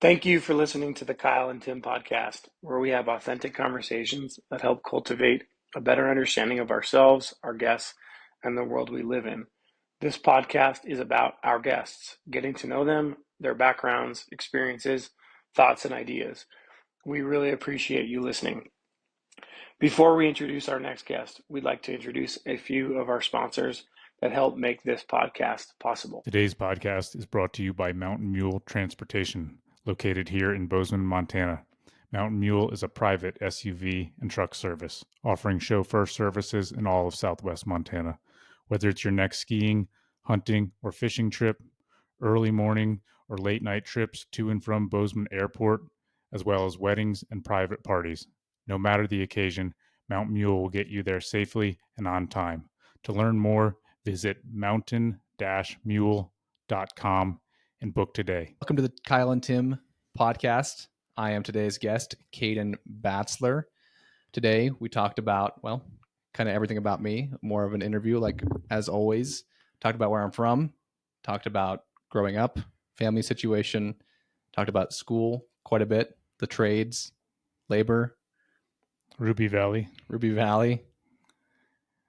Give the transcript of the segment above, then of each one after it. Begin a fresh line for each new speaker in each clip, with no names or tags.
Thank you for listening to the Kyle and Tim podcast, where we have authentic conversations that help cultivate a better understanding of ourselves, our guests, and the world we live in. This podcast is about our guests, getting to know them, their backgrounds, experiences, thoughts, and ideas. We really appreciate you listening. Before we introduce our next guest, we'd like to introduce a few of our sponsors that help make this podcast possible.
Today's podcast is brought to you by Mountain Mule Transportation, located here in Bozeman, Montana. Mountain Mule is a private SUV and truck service, offering chauffeur services in all of Southwest Montana. Whether it's your next skiing, hunting, or fishing trip, early morning or late night trips to and from Bozeman Airport, as well as weddings and private parties. No matter the occasion, Mountain Mule will get you there safely and on time. To learn more, visit mountain-mule.com and book today.
Welcome to the Kyle and Tim podcast. I am today's guest, Kaiden Batzler. Today we talked about, well, kind of everything about me, more of an interview like as always. Talked about where I'm from, talked about growing up, family situation, talked about school quite a bit, the trades, labor.
Ruby Valley.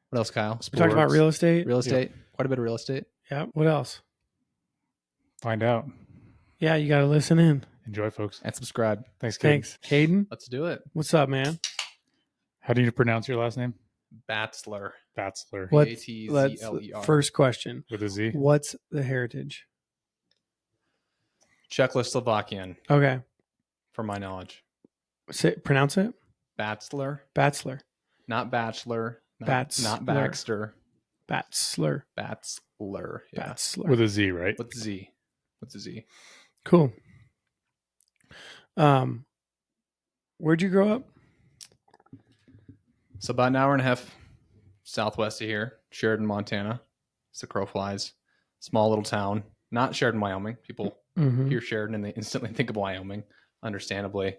What else, Kyle?
We talked about real estate.
Yep. Quite a bit of real estate.
Yeah. What else?
Find out.
Yeah, you got to listen in.
Enjoy, folks.
And subscribe.
Thanks, Kaiden.
Thanks. Kaiden,
Let's do it.
what's up, man?
How do you pronounce your last name?
Batzler.
Batzler.
Batzler.
First question.
With a Z?
What's the heritage?
Czechoslovakian,
Okay.
from my knowledge.
Pronounce it.
Batzler.
Batzler.
Not bachelor.
Batzler.
Not Baxter.
Batzler.
Batzler. Yeah.
Batzler.
With a Z, right?
With the Z. With the Z.
Cool. Where'd you grow up?
So about an hour and a half southwest of here, Sheridan, Montana. It's the crow flies. Small little town. Not Sheridan, Wyoming. People hear Sheridan and they instantly think of Wyoming, understandably.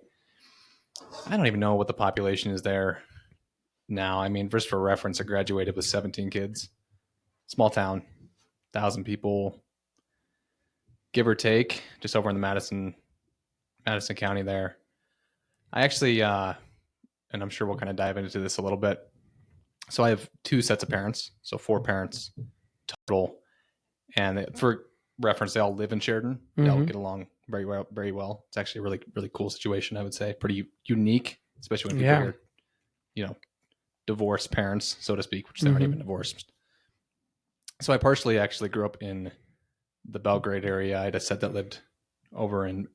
I don't even know what the population is there now. I mean, just for reference, I graduated with 17 kids. Small town, 1,000 people, give or take, just over in the Madison County there. I actually, and I'm sure we'll kind of dive into this a little bit. So I have two sets of parents, so 4 parents total. And for reference, they all live in Sheridan. They all get along very well, very well. It's actually a really, really cool situation, I would say. Pretty unique, especially when people hear, divorced parents, so to speak, which they aren't even divorced. So I partially actually grew up in the Belgrade area. I had a set that lived over in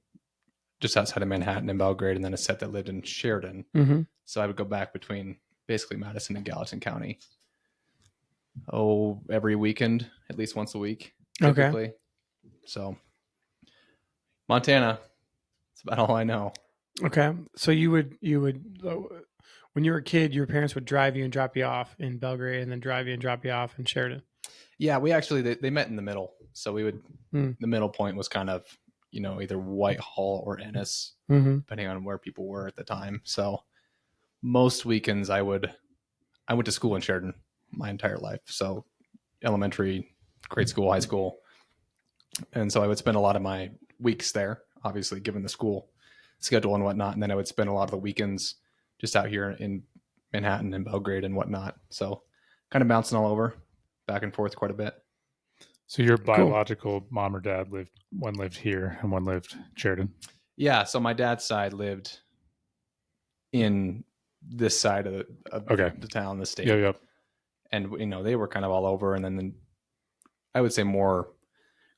just outside of Manhattan in Belgrade, and then a set that lived in Sheridan. So I would go back between basically Madison and Gallatin County. Every weekend, at least once a week, typically. Okay. So Montana, that's about all I know.
Okay. So you would when you were a kid, your parents would drive you and drop you off in Belgrade and then drive you and drop you off in Sheridan.
Yeah, we actually, they met in the middle. So we would, the middle point was kind of, either Whitehall or Ennis, depending on where people were at the time. So most weekends I went to school in Sheridan my entire life. So elementary, grade school, high school. And so I would spend a lot of my weeks there, obviously given the school schedule and whatnot. And then I would spend a lot of the weekends just out here in Manhattan and Belgrade and whatnot. So kind of bouncing all over, back and forth quite a bit.
So your biological mom or dad one lived here and one lived in Sheridan?
Yeah. So my dad's side lived in this side of the town, the state.
Yeah.
And, they were kind of all over. And then I would say more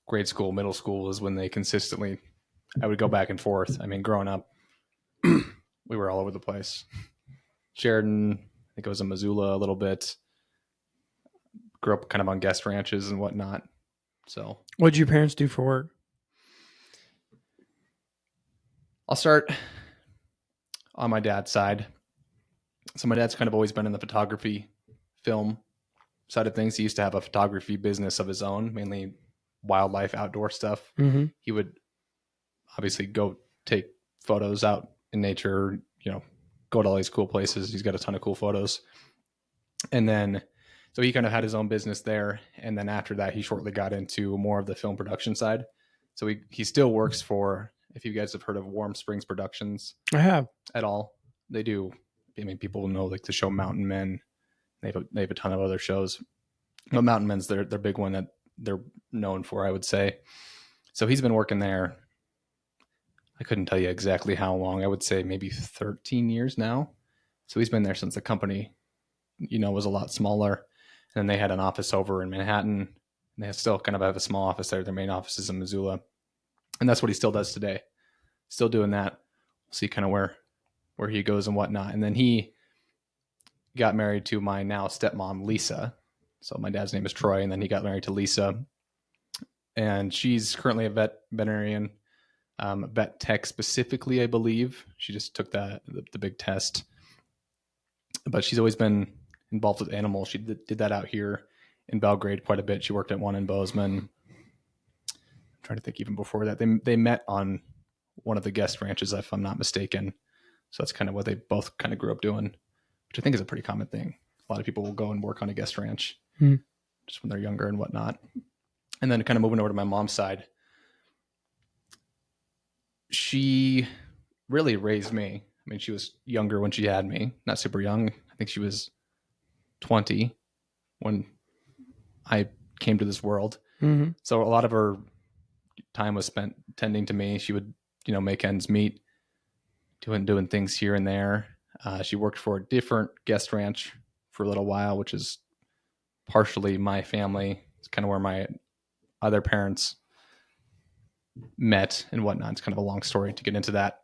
grade school, middle school is when they consistently, I would go back and forth. I mean, growing up, we were all over the place. Sheridan, I think it was in Missoula a little bit. Grew up kind of on guest ranches and whatnot. So,
what did your parents do for work?
I'll start on my dad's side. So my dad's kind of always been in the photography, film side of things. He used to have a photography business of his own, mainly wildlife, outdoor stuff. He would obviously go take photos out in nature, go to all these cool places. He's got a ton of cool photos. And then, so he kind of had his own business there. And then after that, he shortly got into more of the film production side. So he still works for If you guys have heard of Warm Springs Productions,
I have
at all, they do. I mean, people know like the show Mountain Men. They have a ton of other shows. But Mountain Men's their big one that they're known for, I would say. So he's been working there. I couldn't tell you exactly how long. I would say maybe 13 years now. So he's been there since the company, was a lot smaller. And then they had an office over in Manhattan. And they still kind of have a small office there. Their main office is in Missoula. And that's what he still does today. Still doing that. We'll see kind of where he goes and whatnot. And then he got married to my now stepmom, Lisa. So my dad's name is Troy, and then he got married to Lisa. And she's currently a veterinarian, vet tech specifically, I believe. She just took the big test. But she's always been involved with animals. She did that out here in Belgrade quite a bit. She worked at one in Bozeman. I'm trying to think even before that. They met on one of the guest ranches, if I'm not mistaken. So that's kind of what they both kind of grew up doing, which I think is a pretty common thing. A lot of people will go and work on a guest ranch just when they're younger and whatnot. And then kind of moving over to my mom's side, she really raised me. I mean, she was younger when she had me, not super young. I think she was 20 when I came to this world. Mm-hmm. So a lot of her time was spent tending to me. She would, make ends meet, doing things here and there. She worked for a different guest ranch for a little while, which is partially my family. It's kind of where my other parents met and whatnot. It's kind of a long story to get into that.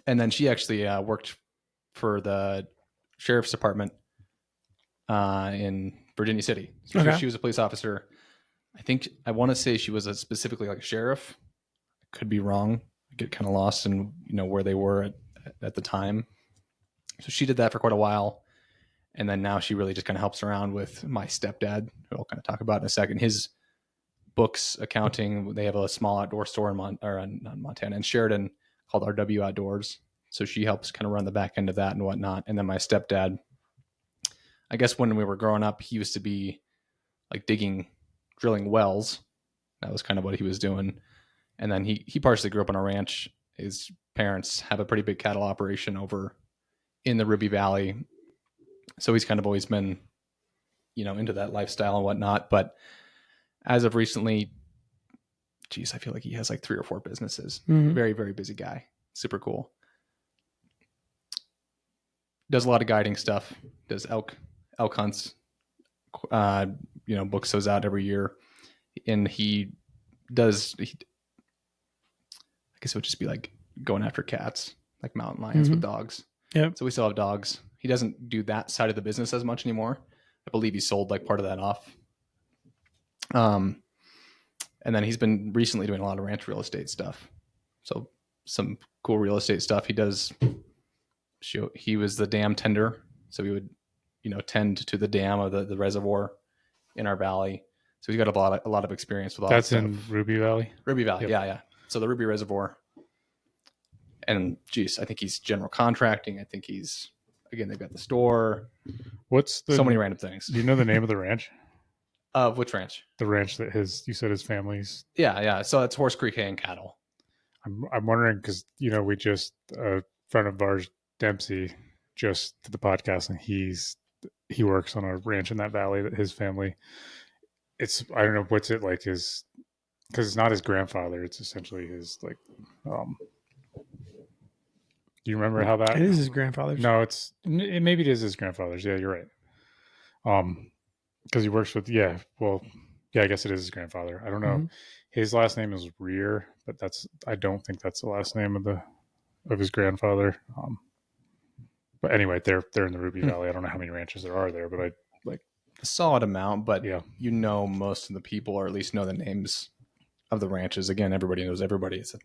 And then she actually worked for the sheriff's department in Virginia City. So she was a police officer. I want to say she was specifically like a sheriff. I could be wrong. I get kind of lost in where they were at the time. So she did that for quite a while. And then now she really just kind of helps around with my stepdad, who I'll kind of talk about in a second. His books, accounting, they have a small outdoor store in Montana, in Sheridan, called RW Outdoors. So she helps kind of run the back end of that and whatnot. And then my stepdad, I guess when we were growing up, he used to be like drilling wells. That was kind of what he was doing. And then he partially grew up on a ranch. His parents have a pretty big cattle operation over in the Ruby Valley. So he's kind of always been, into that lifestyle and whatnot. But as of recently, I feel like he has like 3 or 4 businesses. Mm-hmm. Very, very busy guy. Super cool. Does a lot of guiding stuff. Does elk hunts. Books those out every year. And I guess it would just be like going after cats, like mountain lions with dogs. Yep. So we still have dogs. He doesn't do that side of the business as much anymore. I believe he sold like part of that off. And then he's been recently doing a lot of ranch real estate stuff. So some cool real estate stuff. He was the dam tender. So he would, tend to the dam of the reservoir in our valley. So he's got a lot of experience with all that stuff.
That's in Ruby Valley?
Ruby Valley, yep. Yeah. So the Ruby Reservoir. And I think he's general contracting. I think they've got the store. So many random things.
Do you know the name of the ranch?
Which ranch?
The ranch that you said his family's.
Yeah. So that's Horse Creek Hay and Cattle.
I'm wondering because, we just, a friend of ours, Dempsey, just did the podcast, and he works on a ranch in that valley that his family, I don't know, what's it like because it's not his grandfather. It's essentially his, like, do you remember how that?
It is his grandfather's.
No, maybe it is his grandfather's. Yeah, you're right. Because he works with, I guess it is his grandfather. I don't know. Mm-hmm. His last name is Rear, but I don't think that's the last name of his grandfather. But anyway, they're in the Ruby Valley. I don't know how many ranches there are there, but a
solid amount. But most of the people, or at least know the names of the ranches. Again, everybody knows everybody. It's a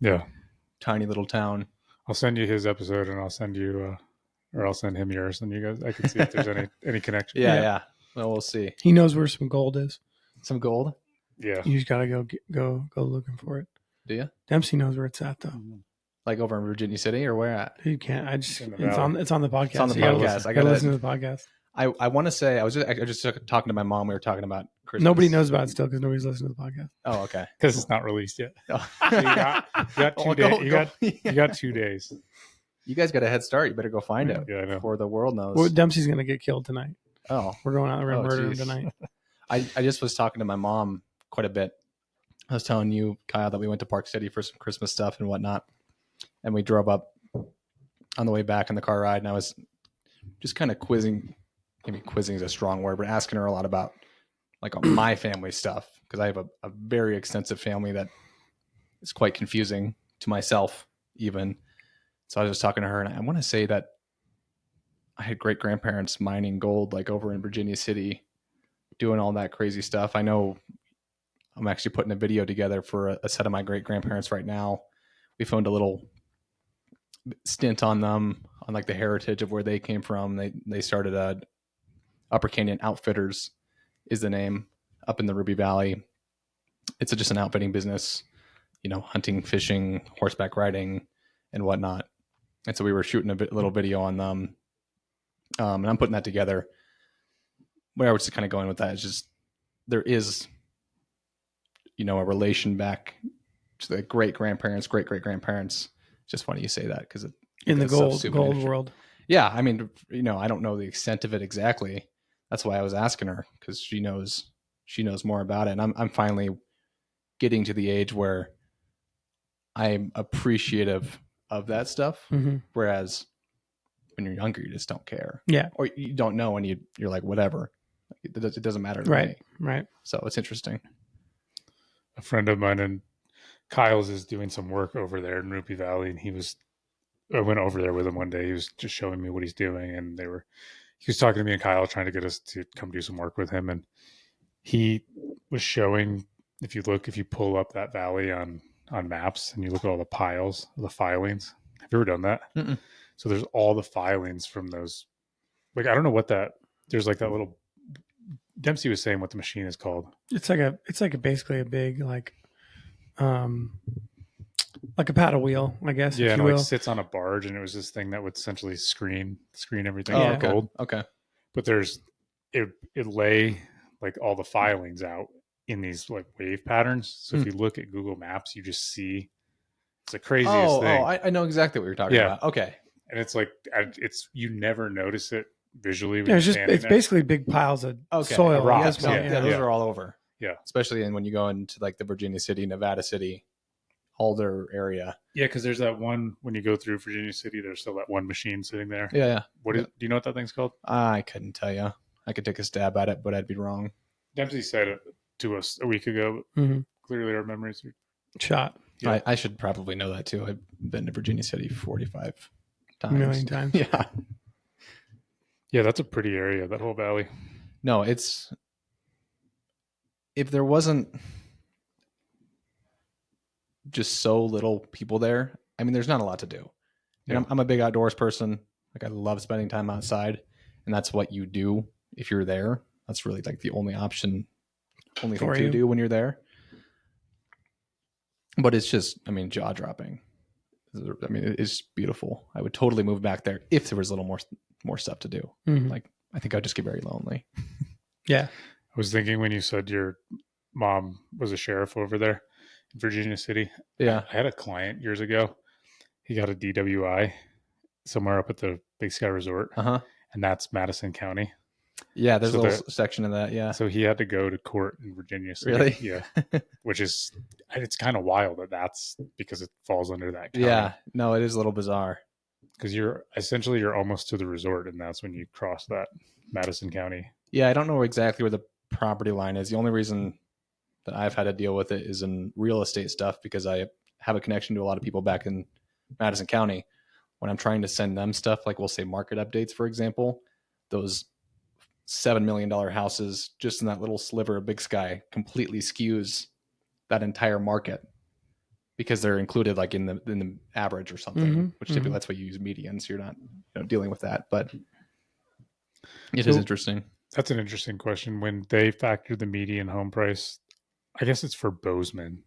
tiny little town.
I'll send you his episode, and I'll send you, or I'll send him yours, and you guys, I can see if there's any connection.
Yeah. Well, we'll see.
He knows where some gold is.
Some gold?
Yeah.
You just gotta go looking for it.
Do you?
Dempsey knows where it's at, though.
Like over in Virginia City, or where at?
You can't. It's on the podcast.
It's on the podcast.
I gotta listen to the podcast.
I want to say I was just talking to my mom. We were talking about Christmas.
Nobody knows about it still because nobody's listening to the podcast.
Oh, okay.
Because it's not released yet.
Oh.
So you got 2 days. You got 2 days.
You guys got a head start. You better go find it
Yeah, I know.
before the world knows.
Well, Dempsey's going to get killed tonight.
Oh,
we're going out. We're going to murder him
geez.
tonight.
I just was talking to my mom quite a bit. I was telling you, Kyle, that we went to Park City for some Christmas stuff and whatnot. And we drove up on the way back in the car ride. And I was just kind of quizzing. Maybe quizzing is a strong word, but asking her a lot about like my family stuff. Because I have a very extensive family that is quite confusing to myself even. So I was just talking to her, and I want to say that I had great grandparents mining gold, like over in Virginia City, doing all that crazy stuff. I know I'm actually putting a video together for a set of my great grandparents right now. We filmed a little stint on them, on like the heritage of where they came from. They started Upper Canyon Outfitters is the name, up in the Ruby Valley. It's just an outfitting business, hunting, fishing, horseback riding, and whatnot. And so we were shooting a little video on them. And I'm putting that together. Where I was just kind of going with that is just there is, a relation back to the great grandparents. It's just funny you say that because
in the gold world.
Yeah, I mean, I don't know the extent of it exactly. That's why I was asking her, because she knows more about it. And I'm finally getting to the age where I'm appreciative of that stuff.
Mm-hmm.
Whereas when you're younger, you just don't care.
Yeah.
Or you don't know, and you're like, whatever. It doesn't matter to me.
Right.
So it's interesting.
A friend of mine and Kyle's is doing some work over there in Ruby Valley, and I went over there with him one day. He was just showing me what he's doing, and he was talking to me and Kyle, trying to get us to come do some work with him. And he was showing, if you pull up that valley on maps and you look at all the piles, the filings. Have you ever done that?
Mm-mm.
So there's all the filings from those. Like, I don't know what there's like that little, Dempsey was saying what the machine is called.
It's like basically a big, like a paddle wheel, I guess.
Yeah,
if
and
you
it
will.
like sits on a barge, and it was this thing that would essentially screen everything
Oh,
with
okay.
gold.
Okay.
But it lay like all the filings out in these like wave patterns. So if you look at Google Maps, you just see it's the craziest thing.
I know exactly what you're talking about. Okay.
And it's like you never notice it visually. When
It's basically big piles of soil.
Rocks.
Those are all over.
Yeah.
Especially when you go into like the Virginia City, Nevada City, Alder area.
Yeah, because there's that one when you go through Virginia City. There's still that one machine sitting there.
Yeah.
Do you know what that thing's called?
I couldn't tell you. I could take a stab at it, but I'd be wrong.
Dempsey said it to us a week ago.
Mm-hmm.
Clearly, our memories are
shot.
Yeah.
I should probably know that too. I've been to Virginia City 45 times.
A million times.
Yeah.
Yeah, that's a pretty area, that whole valley.
No, if there wasn't just so little people there, I mean, there's not a lot to do.
Yeah.
I'm a big outdoors person. Like, I love spending time outside, and that's what you do if you're there. That's really like the only thing to do when you're there. But it's just, jaw dropping. It's beautiful. I would totally move back there if there was a little more stuff to do.
Mm-hmm.
Like, I think I'd just get very lonely.
Yeah.
I was thinking when you said your mom was a sheriff over there in Virginia City.
Yeah.
I had a client years ago. He got a DWI somewhere up at the Big Sky Resort.
Uh-huh.
And that's Madison County.
Yeah, there's a little section of that, yeah.
So he had to go to court in Virginia City.
Really?
Yeah. Which is, it's kind of wild that's because it falls under that county.
Yeah. No, it is a little bizarre.
Because you're almost to the resort, and that's when you cross that Madison County.
Yeah, I don't know exactly where the property line is. The only reason that I've had to deal with it is in real estate stuff, because I have a connection to a lot of people back in Madison County. When I'm trying to send them stuff, like we'll say market updates, for example, those $7 million houses just in that little sliver of Big Sky completely skews that entire market because they're included like in the average or something, which typically that's why you use median. So you're not dealing with that, but it is interesting.
That's an interesting question. When they factor the median home price, I guess it's for Bozeman.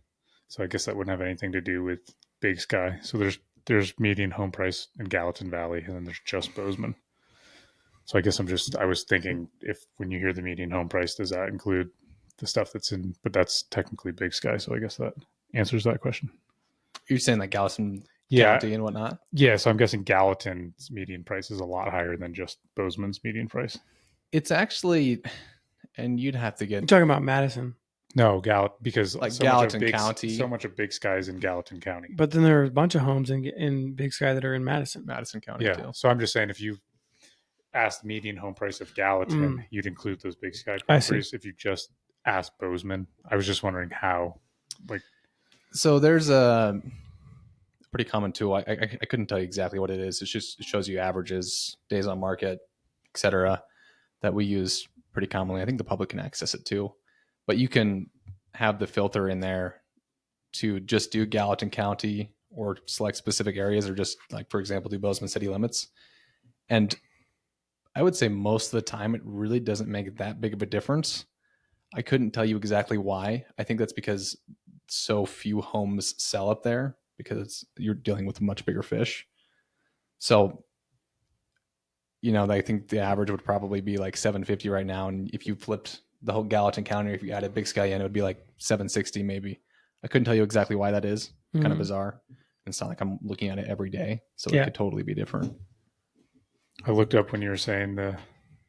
So I guess that wouldn't have anything to do with Big Sky. So there's median home price in Gallatin Valley, and then there's just Bozeman. So I guess I was thinking if when you hear the median home price, does that include the stuff that's in, but that's technically Big Sky. So I guess that answers that question.
You're saying like Galveston County and whatnot?
Yeah. So I'm guessing Gallatin's median price is a lot higher than just Bozeman's median price.
It's actually, and you'd have to get.
You're talking about Madison.
No, because
like Gallatin County.
So much of Big Sky is in Gallatin County.
But then there are a bunch of homes in Big Sky that are in Madison
County too.
So I'm just saying if you asked median home price of Gallatin, you'd include those Big Sky properties. If you just asked Bozeman, I was just wondering how.
So there's a pretty common tool. I couldn't tell you exactly what it is. It shows you averages, days on market, etc. that we use pretty commonly. I think the public can access it too. But you can have the filter in there to just do Gallatin County or select specific areas, or just like, for example, do Bozeman city limits. And I would say most of the time it really doesn't make that big of a difference. I couldn't tell you exactly why. I think that's because so few homes sell up there, because you're dealing with much bigger fish. So, I think the average would probably be like 750 right now. And if you flipped the whole Gallatin County, if you added Big Sky in, it would be like 760 maybe. I couldn't tell you exactly why that is. Kind of bizarre. It's not like I'm looking at it every day, so it could totally be different.
I looked up when you were saying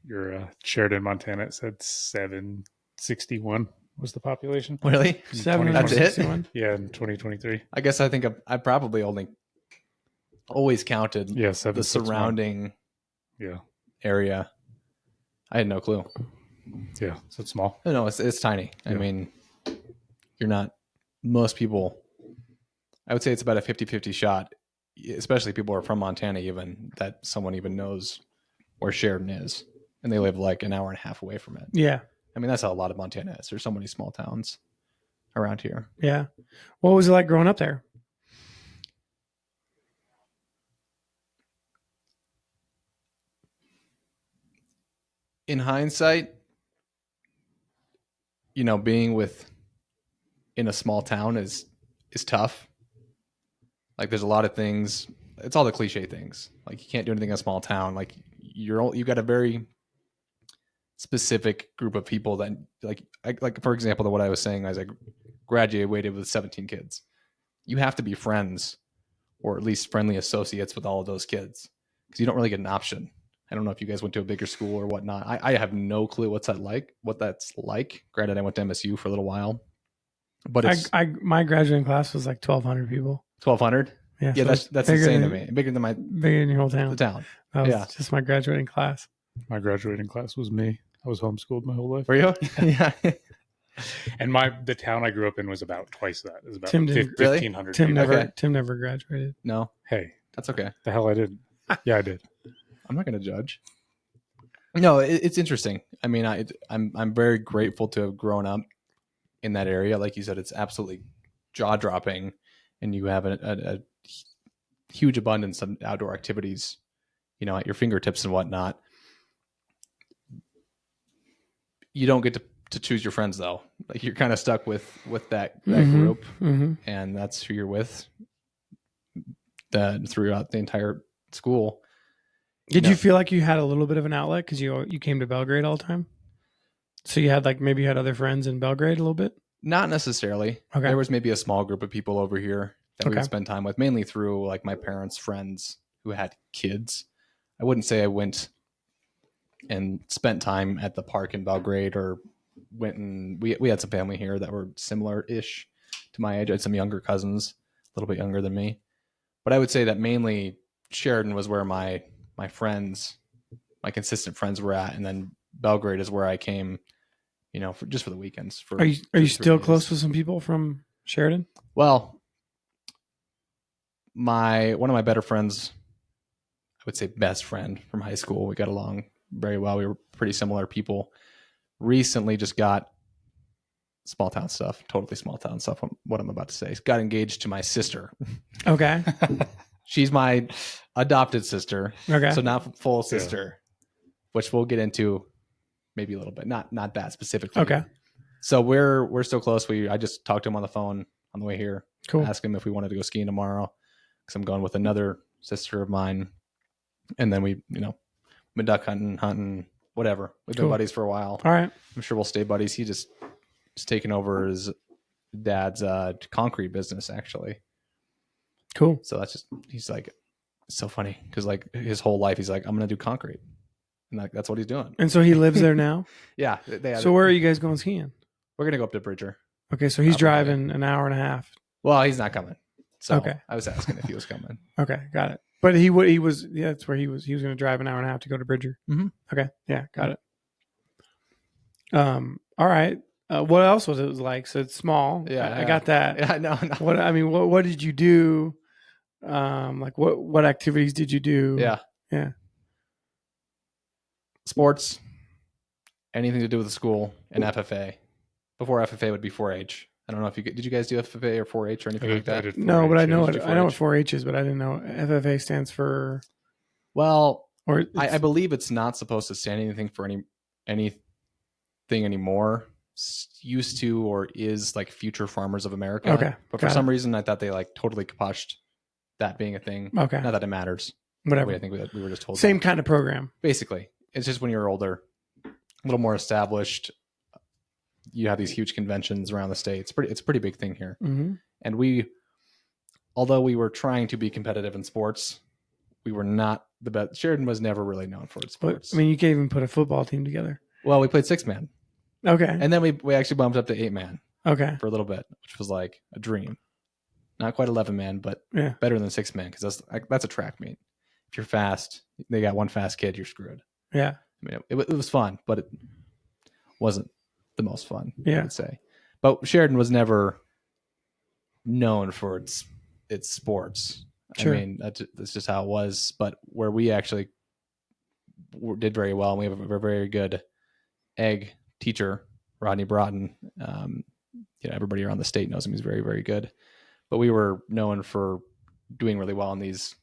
your Sheridan, Montana. It said 761 was the population.
Really?
761.
That's it?
Yeah, in 2023.
I guess I think I probably only always counted the surrounding area. I had no clue.
Yeah, so it's small.
No, it's tiny. Yeah. I mean, most people, I would say it's about a 50-50 shot, especially people who are from Montana even, that someone even knows where Sheridan is. And they live like an hour and a half away from it.
Yeah.
I mean, that's how a lot of Montana is. There's so many small towns around here.
Yeah. What was it like growing up there?
In hindsight, being in a small town is tough. Like there's a lot of things. It's all the cliche things. Like you can't do anything in a small town. Like you got a very specific group of people that like for example, what I was saying as I graduated with 17 kids. You have to be friends, or at least friendly associates with all of those kids, because you don't really get an option. I don't know if you guys went to a bigger school or whatnot. I have no clue what that's like. Granted, I went to MSU for a little while, but
my graduating class was like 1,200 people.
1,200?
Yeah,
yeah,
so
that's insane to me. Bigger than
your whole town.
The town.
That was just my graduating class.
My graduating class was me. I was homeschooled my whole life.
Were you? Yeah.
And the town I grew up in was about twice that. It was about 1,500
people.
Tim never graduated.
No.
Hey,
that's okay.
The hell I did. Yeah, I did.
I'm not going to judge. No, it's interesting. I mean, I'm very grateful to have grown up in that area. Like you said, it's absolutely jaw dropping, and you have a huge abundance of outdoor activities, at your fingertips and whatnot. You don't get to choose your friends though. Like you're kind of stuck with that group, and that's who you're with throughout the entire school.
Did you feel like you had a little bit of an outlet because you came to Belgrade all the time? So you had maybe you had other friends in Belgrade a little bit?
Not necessarily. Okay. There was maybe a small group of people over here that we would spend time with, mainly through like my parents' friends who had kids. I wouldn't say I went and spent time at the park in Belgrade, or we had some family here that were similar-ish to my age. I had some younger cousins, a little bit younger than me. But I would say that mainly Sheridan was where my friends, my consistent friends were at, and then Belgrade is where I came, for the weekends.
Are you still close with some people from Sheridan?
Well, one of my better friends, I would say best friend from high school, we got along very well. We were pretty similar people. Recently just got small town stuff, totally small town stuff. What I'm about to say, got engaged to my sister.
Okay.
She's my adopted sister.
Okay.
So not full sister, which we'll get into maybe a little bit, not that specifically.
Okay.
So we're still close. I just talked to him on the phone on the way here.
Cool.
Asked him if we wanted to go skiing tomorrow, because I'm going with another sister of mine. And then we been duck hunting, whatever. We've been
Cool.
buddies for a while.
All right.
I'm sure we'll stay buddies. He just taken over his dad's concrete business, actually.
Cool.
So that's just, he's like, it's so funny because like his whole life, he's like, I'm going to do concrete. And like, that's what he's doing.
And so he lives there now?
Yeah.
So where are you guys going skiing?
We're going to go up to Bridger.
Okay, so he's
Probably.
driving an hour and a half.
Well, he's not coming. So
Okay.
I was asking if he was coming.
Okay, got it. But he was that's where he was going to drive an hour and a half to go to Bridger.
Mm-hmm.
Okay, yeah, got it. All right. What else was it like? So it's small.
Yeah,
I got that.
Yeah, no.
What did you do? Like what activities did you do?
Yeah. Sports, anything to do with the school, and FFA. Before FFA would be 4-H. I don't know if did you guys do FFA or 4-H or anything like that?
No, but I know
Did
what
you
I know what 4-H is, but I didn't know FFA stands for.
Well,
or
I believe it's not supposed to stand anything for anything anymore. Used to or is like Future Farmers of America.
Okay,
but for some reason, I thought they like totally kapushed that being a thing.
Okay,
not that it matters.
Whatever.
I think we were just told
same
that.
kind of program.
Basically, it's just when you're older, a little more established. You have these huge conventions around the state. It's a pretty big thing here.
Mm-hmm.
And although we were trying to be competitive in sports, we were not the best. Sheridan was never really known for its sports.
But, I mean, you can't even put a football team together.
Well, we played 6-man.
Okay.
And then we actually bumped up to 8-man.
Okay.
For a little bit, which was like a dream. Not quite 11-man, but better than 6-man because that's a track meet. If you're fast, they got one fast kid, you're screwed.
Yeah.
I mean, it was fun, but it wasn't the most fun,
I
would say. But Sheridan was never known for its sports.
Sure.
I mean, that's just how it was. But where we actually did very well, and we have a very good egg teacher, Rodney Broughton. Everybody around the state knows him. He's very, very good. But we were known for doing really well in these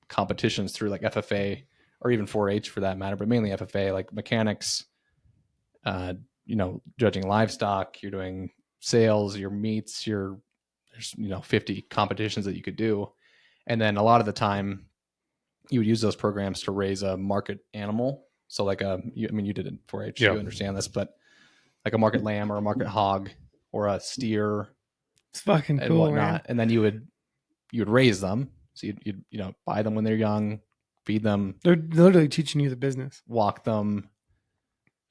competitions through like FFA or even 4-H for that matter, but mainly FFA, like mechanics, judging livestock, you're doing sales, your meets, there's 50 competitions that you could do. And then a lot of the time you would use those programs to raise a market animal. So like you did it 4-H, you understand this, but like a market lamb or a market hog or a steer.
It's fucking
and
cool,
whatnot.
man.
And then you would raise them. So you'd buy them when they're young, feed them.
They're literally teaching you the business.
Walk them.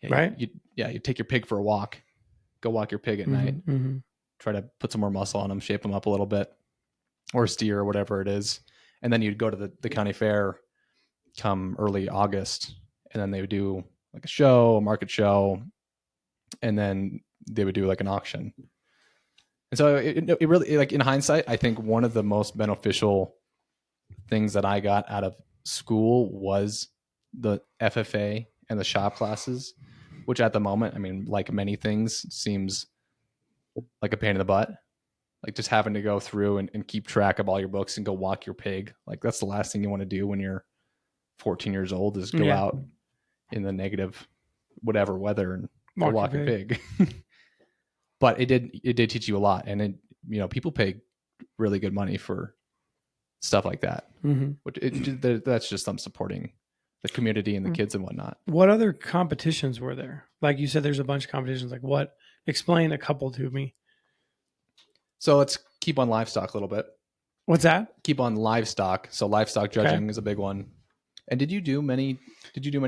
Right?
You take your pig for a walk. Go walk your pig at night.
Mm-hmm.
Try to put some more muscle on them, shape them up a little bit, or steer or whatever it is. And then you'd go to the county fair come early August, and then they would do like a market show, and then they would do like an auction. And so it really, like in hindsight, I think one of the most beneficial things that I got out of school was the FFA and the shop classes, which at the moment, I mean, like many things, seems like a pain in the butt. Like just having to go through and keep track of all your books and go walk your pig. Like that's the last thing you want to do when you're 14 years old is go out in the negative whatever weather and walk your pig. But it did teach you a lot. And people pay really good money for stuff like that. Mm-hmm. Which that's just them supporting the community and the kids and whatnot.
What other competitions were there? Like you said, there's a bunch of competitions. Like what? Explain a couple to me.
So let's keep on livestock a little bit.
What's that?
Keep on livestock. So livestock judging is a big one. And did you do many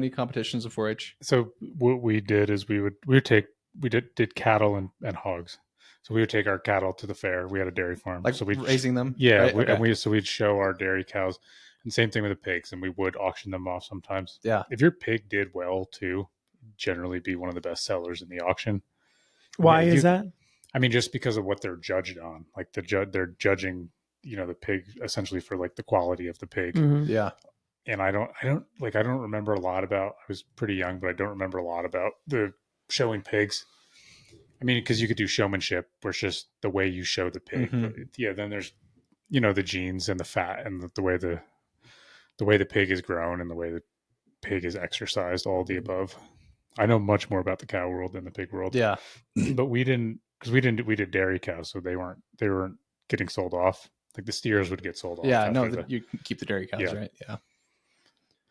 competitions of 4-H?
So what we did is we did cattle and hogs. So we would take our cattle to the fair. We had a dairy farm.
Like
so we'd
raising them?
Yeah.
Right?
We'd show our dairy cows. And same thing with the pigs. And we would auction them off sometimes.
Yeah.
If your pig did well too, generally be one of the best sellers in the auction.
Why is that?
I mean, just because of what they're judged on. Like they're judging, the pig essentially for like the quality of the pig.
Mm-hmm.
Yeah.
And I don't remember a lot about, I was pretty young, but I don't remember a lot about the showing pigs. I mean, because you could do showmanship, where it's just the way you show the pig. Mm-hmm. Then there's, the genes and the fat and the way the pig is grown and the way the pig is exercised, all the above. I know much more about the cow world than the pig world.
Yeah.
But we did dairy cows, so they weren't getting sold off. Like the steers would get sold off.
Yeah, no, you keep the dairy cows, right? Yeah.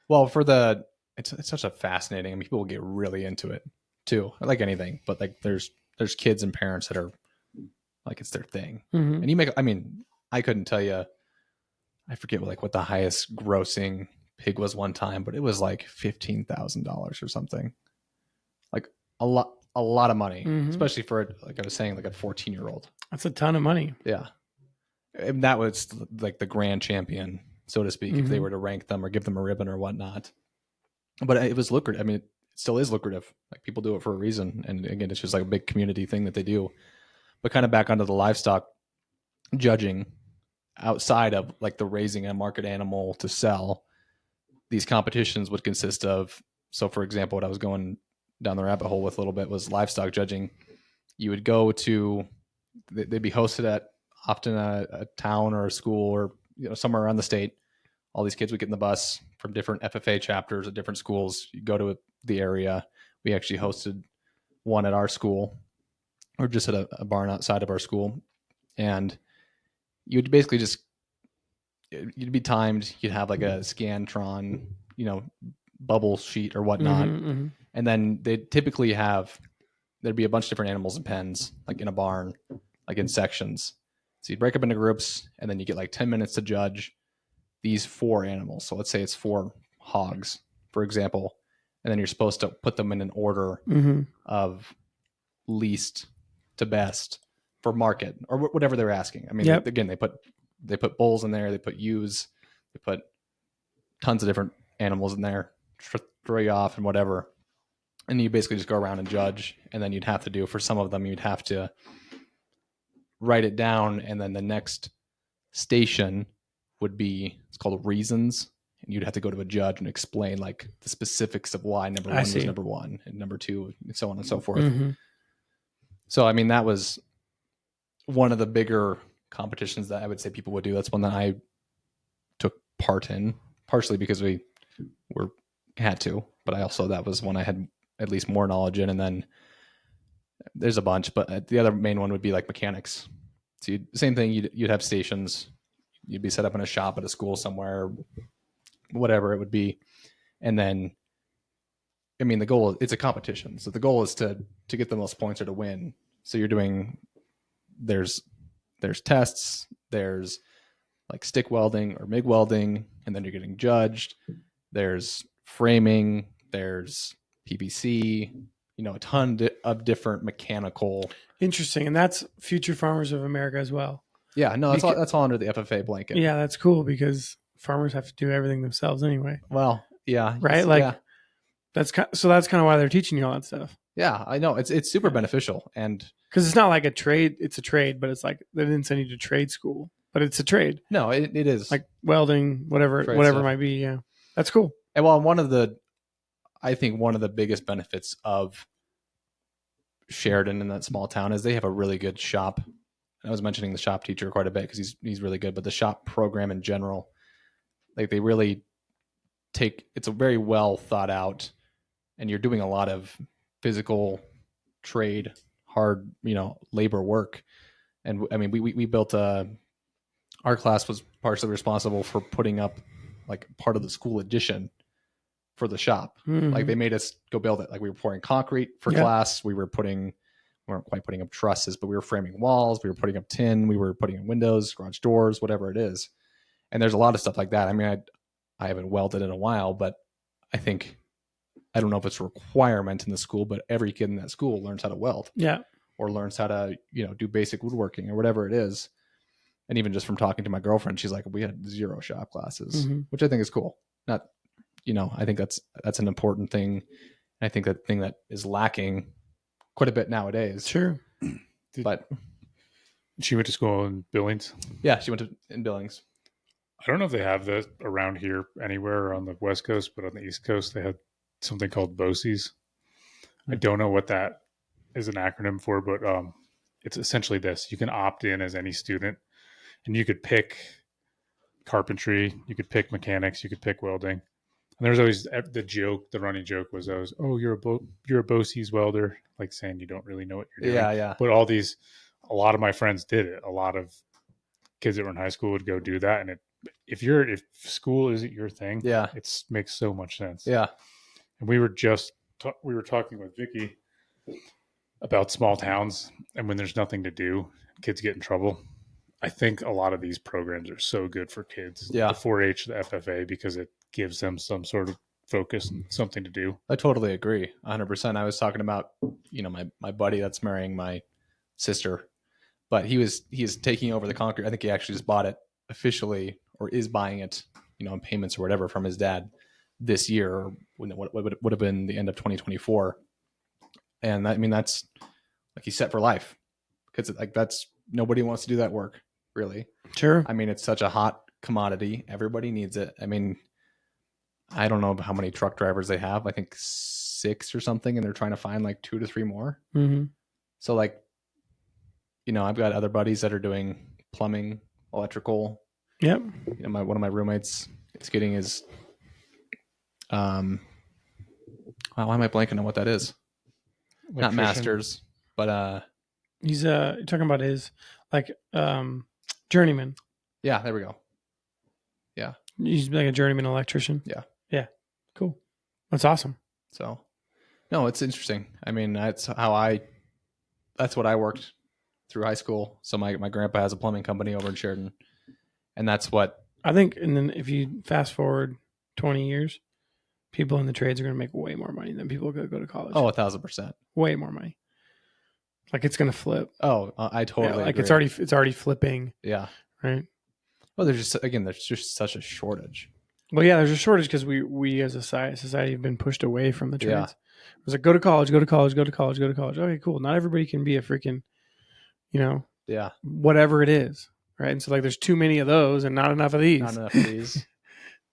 Well, for the it's such a fascinating, I mean, people will get really into it too, like anything, but like there's kids and parents that are like, it's their thing. And you make, I mean, I couldn't tell you, I forget what the highest grossing pig was one time, but it was like $15,000 or something. Like a lot of money, especially for, like I was saying, like a 14-year-old.
That's a ton of money.
Yeah. And that was like the grand champion, so to speak, if they were to rank them or give them a ribbon or whatnot. But it was lucrative. I mean, it still is lucrative. Like people do it for a reason. And again, it's just like a big community thing that they do. But kind of back onto the livestock judging, outside of like the raising a market animal to sell, these competitions would consist of, so for example, what I was going down the rabbit hole with a little bit was livestock judging. You would go to, they'd be hosted at often a town or a school or somewhere around the state. All these kids would get in the bus from different FFA chapters at different schools. You go to the area. We actually hosted one at our school, or just at a barn outside of our school. And you'd basically just, you'd be timed. You'd have like a Scantron, bubble sheet or whatnot. And then they'd typically there'd be a bunch of different animals in pens, like in a barn, like in sections. So you'd break up into groups, and then you get like 10 minutes to judge these 4 animals. So let's say it's 4 hogs, for example, and then you're supposed to put them in an order of least to best for market or whatever they're asking. I mean, again, they put bulls in there, they put ewes, they put tons of different animals in there, throw you off and whatever. And you basically just go around and judge. And then you'd have to do, for some of them, you'd have to write it down. And then the next station would be, it's called reasons. And you'd have to go to a judge and explain like the specifics of why number 1 was number 1 and number 2 and so on and so forth. So, I mean, that was one of the bigger competitions that I would say people would do. That's one that I took part in, partially because we had to, but that was one I had at least more knowledge in. And then there's a bunch, but the other main one would be like mechanics. So same thing, you'd have stations, you'd be set up in a shop at a school somewhere, whatever it would be. And then, I mean, the goal, it's a competition. So the goal is to get the most points or to win. So you're doing, there's tests, there's like stick welding or MIG welding, and then you're getting judged. There's framing, there's PVC, a ton of different mechanical.
Interesting. And that's Future Farmers of America as well.
Yeah, no, that's all under the FFA blanket.
Yeah, that's cool because farmers have to do everything themselves anyway.
Well, yeah.
Right? Like that's kind of why they're teaching you all that stuff.
Yeah, I know. It's super beneficial. And
because it's not like a trade, it's a trade, but it's like they didn't send you to trade school, but it's a trade.
No, it is.
Like welding, whatever it might be. Yeah. That's cool.
And well, I think one of the biggest benefits of Sheridan in that small town is they have a really good shop. And I was mentioning the shop teacher quite a bit because he's really good, but the shop program in general, like they really it's a very well thought out, and you're doing a lot of physical trade, hard, labor work. And I mean, we built our class was partially responsible for putting up like part of the school addition for the shop. Like they made us go build it. Like we were pouring concrete for class. We weren't quite putting up trusses, but we were framing walls. We were putting up tin. We were putting in windows, garage doors, whatever it is. And there's a lot of stuff like that. I mean, I haven't welded in a while, but I don't know if it's a requirement in the school, but every kid in that school learns how to weld. Yeah. Or learns how to, do basic woodworking or whatever it is. And even just from talking to my girlfriend, she's like, we had 0 shop classes, which I think is cool. Not, I think that's an important thing. And I think that thing that is lacking quite a bit nowadays. Sure. But
she went to school in Billings.
Yeah, she went in Billings.
I don't know if they have that around here anywhere on the West Coast, but on the East Coast, they had something called BOCES. I don't know what that is an acronym for, but it's essentially this. You can opt in as any student, and you could pick carpentry, you could pick mechanics, you could pick welding. And there's always the running joke was always, oh, you're a BOCES welder, like saying you don't really know what you're doing. Yeah. But a lot of my friends did it. A lot of kids that were in high school would go do that. And if school isn't your thing, it makes so much sense.
Yeah.
And we were talking with Vicky about small towns and when there's nothing to do, kids get in trouble. I think a lot of these programs are so good for kids.
Yeah.
The 4-H, the FFA, because it gives them some sort of focus and something to do.
I totally agree. 100%. I was talking about, my buddy that's marrying my sister, but he's taking over the Concord. I think he actually just bought it officially, or is buying it, in payments or whatever from his dad this year, or what would have been the end of 2024. And that's like he's set for life, because that's, nobody wants to do that work, really.
Sure.
It's such a hot commodity. Everybody needs it. I don't know how many truck drivers they have. I think 6 or something, and they're trying to find like 2 to 3 more.
Mm-hmm.
So I've got other buddies that are doing plumbing, electrical.
Yep.
One of my roommates is getting his, why am I blanking on what that is? Not master's, but
he's you're talking about his journeyman.
Yeah, there we go. Yeah,
he's like a journeyman electrician.
Yeah.
Cool. That's awesome.
So, no, it's interesting. That's what I worked through high school. So my grandpa has a plumbing company over in Sheridan, and that's what
I think. And then if you fast forward 20 years, people in the trades are going to make way more money than people who go to college.
Oh, 1,000%.
Way more money. Like it's going to flip.
Oh, I totally agree.
It's already flipping.
Yeah.
Right.
Well, there's just such a shortage.
Well, yeah, there's a shortage because we as a society have been pushed away from the trades.
Yeah.
It was like, go to college, go to college, go to college, go to college. Okay, cool. Not everybody can be a freaking,
Yeah,
whatever it is, right? And so there's too many of those and not enough of these.
Not enough of these.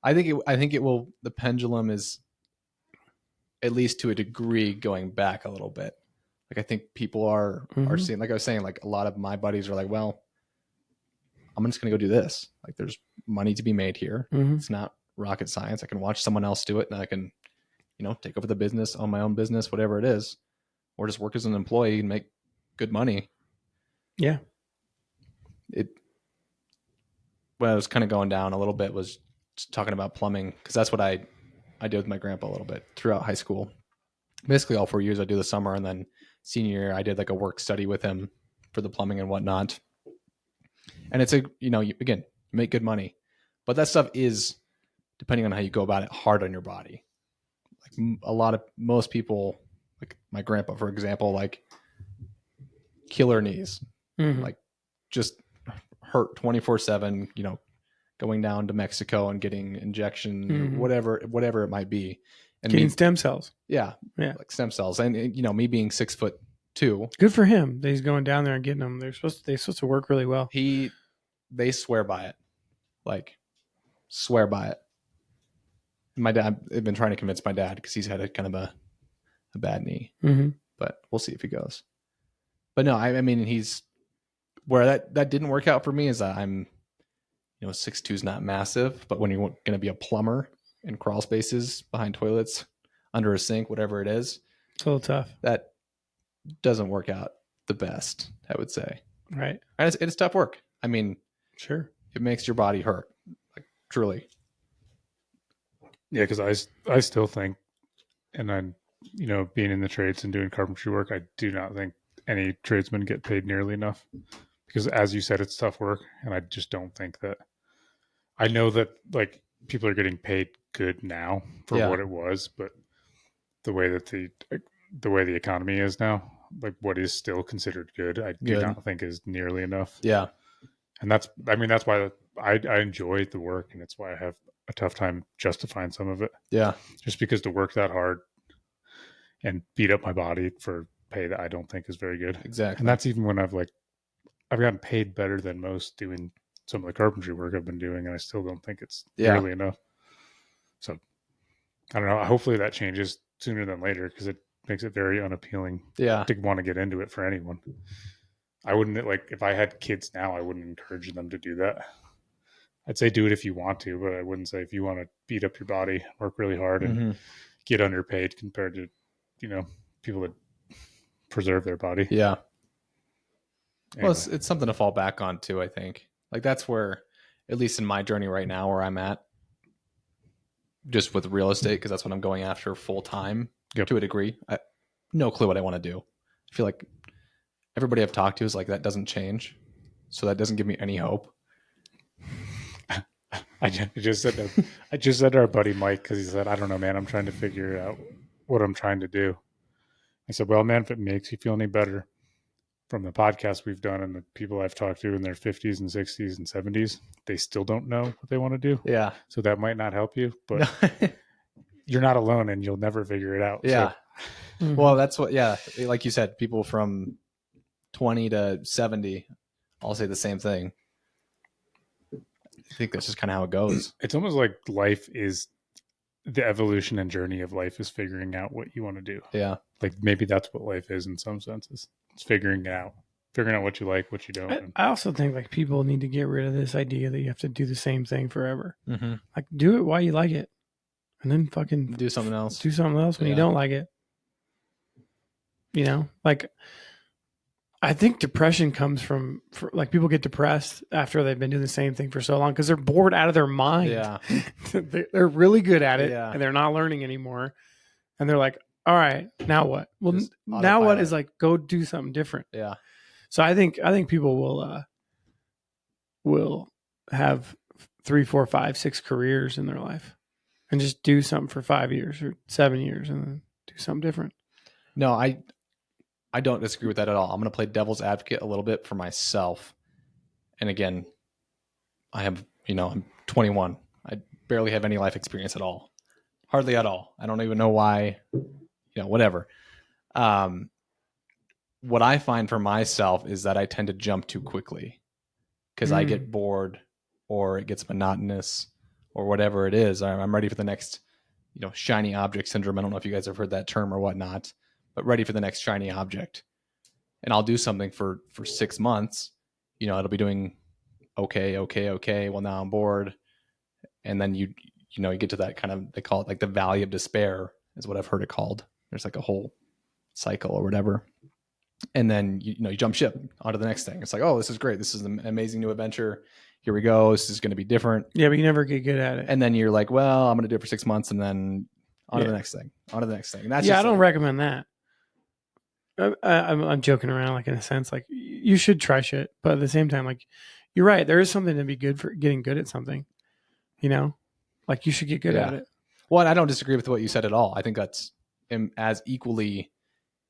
I think it will. The pendulum is, at least to a degree, going back a little bit. I think people are seeing, like I was saying, a lot of my buddies are like, well, I'm just going to go do this. There's money to be made here.
Mm-hmm.
It's not rocket science. I can watch someone else do it, and I can, take over the business, own my own business, whatever it is, or just work as an employee and make good money.
Yeah.
When I was kind of going down a little bit was talking about plumbing, because that's what I did with my grandpa a little bit throughout high school. Basically all 4 years I do the summer, and then senior year I did a work study with him for the plumbing and whatnot. And it's again, make good money, but that stuff is, depending on how you go about it, hard on your body. Most people, like my grandpa, for example, killer knees, just hurt 24/7, going down to Mexico and getting injection, whatever it might be. And
getting stem cells.
Yeah. Like stem cells. And me being 6'2".
Good for him that he's going down there and getting them. They're supposed to work really well.
They swear by it. Swear by it. My dad, I've been trying to convince my dad, because he's had a kind of a bad knee, but we'll see if he goes. But no, he's where that didn't work out for me is that I'm, 6'2" is not massive, but when you're going to be a plumber in crawl spaces, behind toilets, under a sink, whatever it is,
it's a little tough.
That doesn't work out the best, I would say.
Right.
And it's tough work.
Sure.
It makes your body hurt, truly.
Yeah, because I still think, and I'm, being in the trades and doing carpentry work, I do not think any tradesmen get paid nearly enough, because as you said, it's tough work. And I just don't think that, I know that people are getting paid good now for what it was, but the way that the way the economy is now, what is still considered good, I do not think is nearly enough.
Yeah.
And that's why I enjoy the work, and it's why I have a tough time justifying some of it.
Yeah.
Just because to work that hard and beat up my body for pay that I don't think is very good.
Exactly.
And that's even when I've gotten paid better than most doing some of the carpentry work I've been doing, and I still don't think it's nearly enough. So I don't know. Hopefully that changes sooner than later, because it makes it very unappealing to want to get into it for anyone. I wouldn't, if I had kids now, I wouldn't encourage them to do that. I'd say do it if you want to, but I wouldn't say if you want to beat up your body, work really hard, and get underpaid compared to, people that preserve their body.
Yeah.
Anyway.
Well, it's something to fall back on too, I think. That's where, at least in my journey right now, where I'm at, just with real estate, because that's what I'm going after full time to a degree. No clue what I want to do. I feel like everybody I've talked to is like, that doesn't change. So that doesn't give me any hope.
I just said that. I just said to our buddy Mike, because he said, I don't know, man, I'm trying to figure out what I'm trying to do. I said, well, man, if it makes you feel any better, from the podcast we've done and the people I've talked to in their 50s and 60s and 70s, they still don't know what they want to do.
Yeah.
So that might not help you, but you're not alone and you'll never figure it out.
Yeah.
So.
Well, that's what, like you said, people from 20 to 70 all say the same thing. I think that's just kind of how it goes.
It's almost like life is the evolution and journey of life is figuring out what you want to do.
Yeah.
Like maybe that's what life is in some senses. It's figuring it out, figuring out what you like, what you don't.
I also think like people need to get rid of this idea that you have to do the same thing forever.
Mm-hmm.
Like do it while you like it, and then fucking
do something else.
Do something else when you don't like it. You know, like I think depression comes from like people get depressed after they've been doing the same thing for so long because they're bored out of their mind.
Yeah.
They're really good at it and they're not learning anymore. And they're like, all right, now what? Well, now what is like, go do something different.
Yeah.
So I think people will have 3, 4, 5, 6 careers in their life and just do something for 5 years or 7 years and then do something different.
No, I don't disagree with that at all. I'm going to play devil's advocate a little bit for myself. And again, I'm 21. I barely have any life experience at all. Hardly at all. I don't even know why, whatever. What I find for myself is that I tend to jump too quickly because I get bored or it gets monotonous or whatever it is. I'm ready for the next, shiny object syndrome. I don't know if you guys have heard that term or whatnot, but ready for the next shiny object. And I'll do something for 6 months, it'll be doing okay. Well, now I'm bored. And then you get to that kind of, they call it like the valley of despair is what I've heard it called. There's like a whole cycle or whatever. And then, you jump ship onto the next thing. It's like, oh, this is great. This is an amazing new adventure. Here we go. This is going to be different.
Yeah, but you never get good at it.
And then you're like, well, I'm going to do it for 6 months and then on to the next thing, on to the next thing. And that's
I don't recommend that. I'm joking around, like in a sense, like you should try shit, but at the same time, like you're right. There is something to be good for getting good at something, like you should get good at it.
Well, I don't disagree with what you said at all. I think that's as equally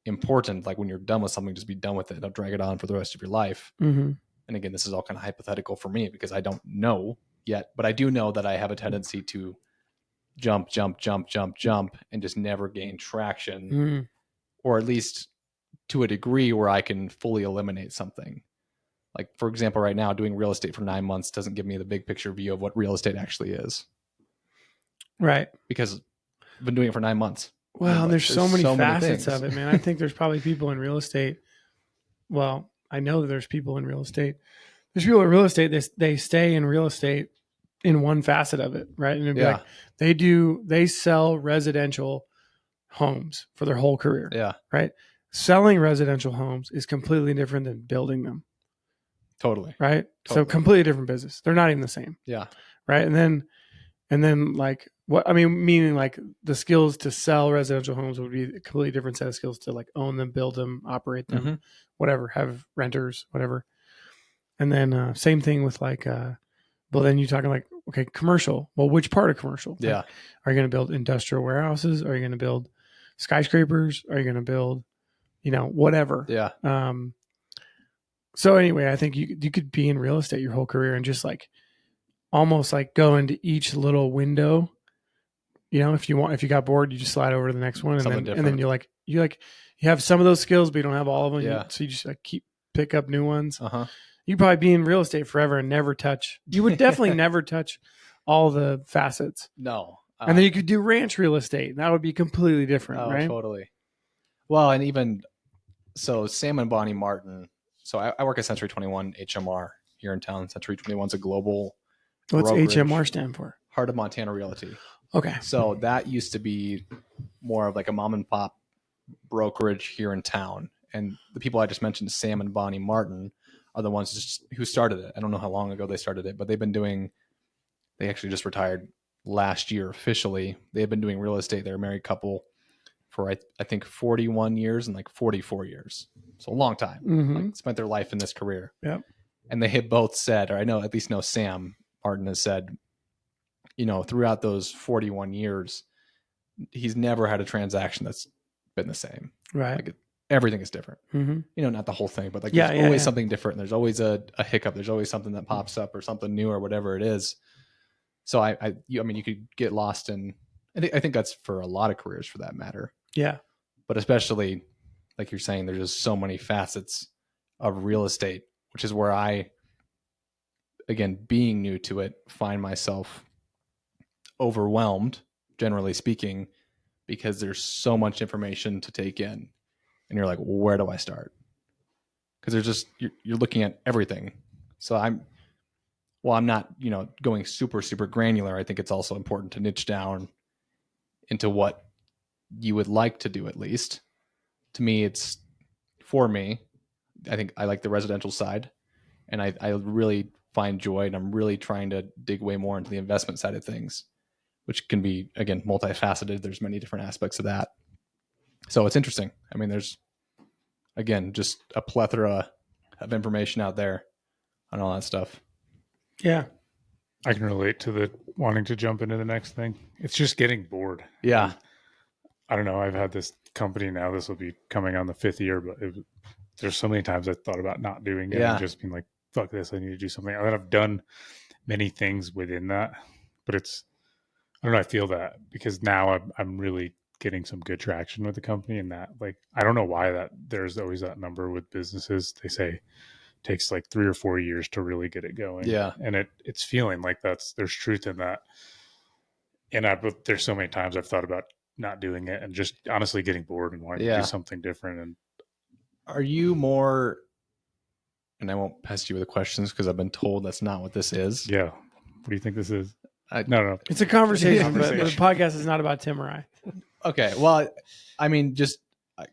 important. Like when you're done with something, just be done with it. Don't drag it on for the rest of your life.
Mm-hmm.
And again, this is all kind of hypothetical for me because I don't know yet, but I do know that I have a tendency to jump and just never gain traction, or at least to a degree where I can fully eliminate something. Like, for example, right now, doing real estate for 9 months doesn't give me the big picture view of what real estate actually is.
Right.
Because I've been doing it for 9 months.
Well, there's so many facets of it, man. I think there's probably people in real estate. Well, I know that there's people in real estate. There's people in real estate, they stay in real estate in one facet of it, right? And it'd be like they sell residential homes for their whole career.
Yeah.
Right. Selling residential homes is completely different than building them.
Totally.
Right. Totally. So completely different business. They're not even the same.
Yeah.
Right. And then like meaning like the skills to sell residential homes would be a completely different set of skills to like own them, build them, operate them, whatever, have renters, whatever. And then same thing with like, well, then you're talking like, okay, commercial. Well, which part of commercial?
Yeah.
Like, are you going to build industrial warehouses? Are you going to build skyscrapers? Are you going to build, whatever?
Yeah.
So anyway, I think you could be in real estate your whole career and just like almost like go into each little window. If you got bored, you just slide over to the next one, and then you have some of those skills, but you don't have all of them.
Yeah.
So you just like pick up new ones.
Uh-huh.
You'd probably be in real estate forever and never touch. You would definitely never touch all the facets.
No.
And then you could do ranch real estate. And that would be completely different, right?
Totally. Well, and even so, Sam and Bonnie Martin. So I work at Century 21 HMR here in town. Century 21 is a global.
What's
brokerage,
HMR stand for?
Heart of Montana Realty.
Okay.
So that used to be more of like a mom and pop brokerage here in town. And the people I just mentioned, Sam and Bonnie Martin, are the ones who started it. I don't know how long ago they started it, but they actually just retired last year officially. They had been doing real estate. They're a married couple for I think 41 years and like 44 years. So a long time. Like spent their life in this career.
Yep.
And they had both said, or I know at least know Sam Martin has said, throughout those 41 years, he's never had a transaction that's been the same.
Right.
Like everything is different. Not the whole thing, but like
Yeah,
there's always something different. There's always a hiccup. There's always something that pops up or something new or whatever it is. So you could get lost in, I think that's for a lot of careers for that matter.
Yeah.
But especially like you're saying, there's just so many facets of real estate, which is where I, again, being new to it, find myself overwhelmed, generally speaking, because there's so much information to take in. And you're like, where do I start? Because there's just, you're looking at everything. So I'm not, going super, super granular. I think it's also important to niche down into what you would like to do, at least. To me, for me, I think I like the residential side, and I really find joy, and I'm really trying to dig way more into the investment side of things, which can be, again, multifaceted. There's many different aspects of that. So it's interesting. I mean, there's, again, just a plethora of information out there on all that stuff.
Yeah.
I can relate to the wanting to jump into the next thing. It's just getting bored.
Yeah.
And I don't know. I've had this company now. This will be coming on the 5th year, but there's so many times I thought about not doing it and just being like, fuck this. I need to do something. And I've done many things within that, but I don't know. I feel that because now I'm really getting some good traction with the company, and that, like, I don't know why that there's always that number with businesses. They say it takes like 3 or 4 years to really get it going.
Yeah.
And it's feeling like there's truth in that. And there's so many times I've thought about not doing it and just honestly getting bored and wanting to do something different. And
are you more, and I won't pest you with the questions because I've been told that's not what this is.
Yeah. What do you think this is? No.
It's a conversation, but the podcast is not about Tim or I.
Okay. Well, I mean, just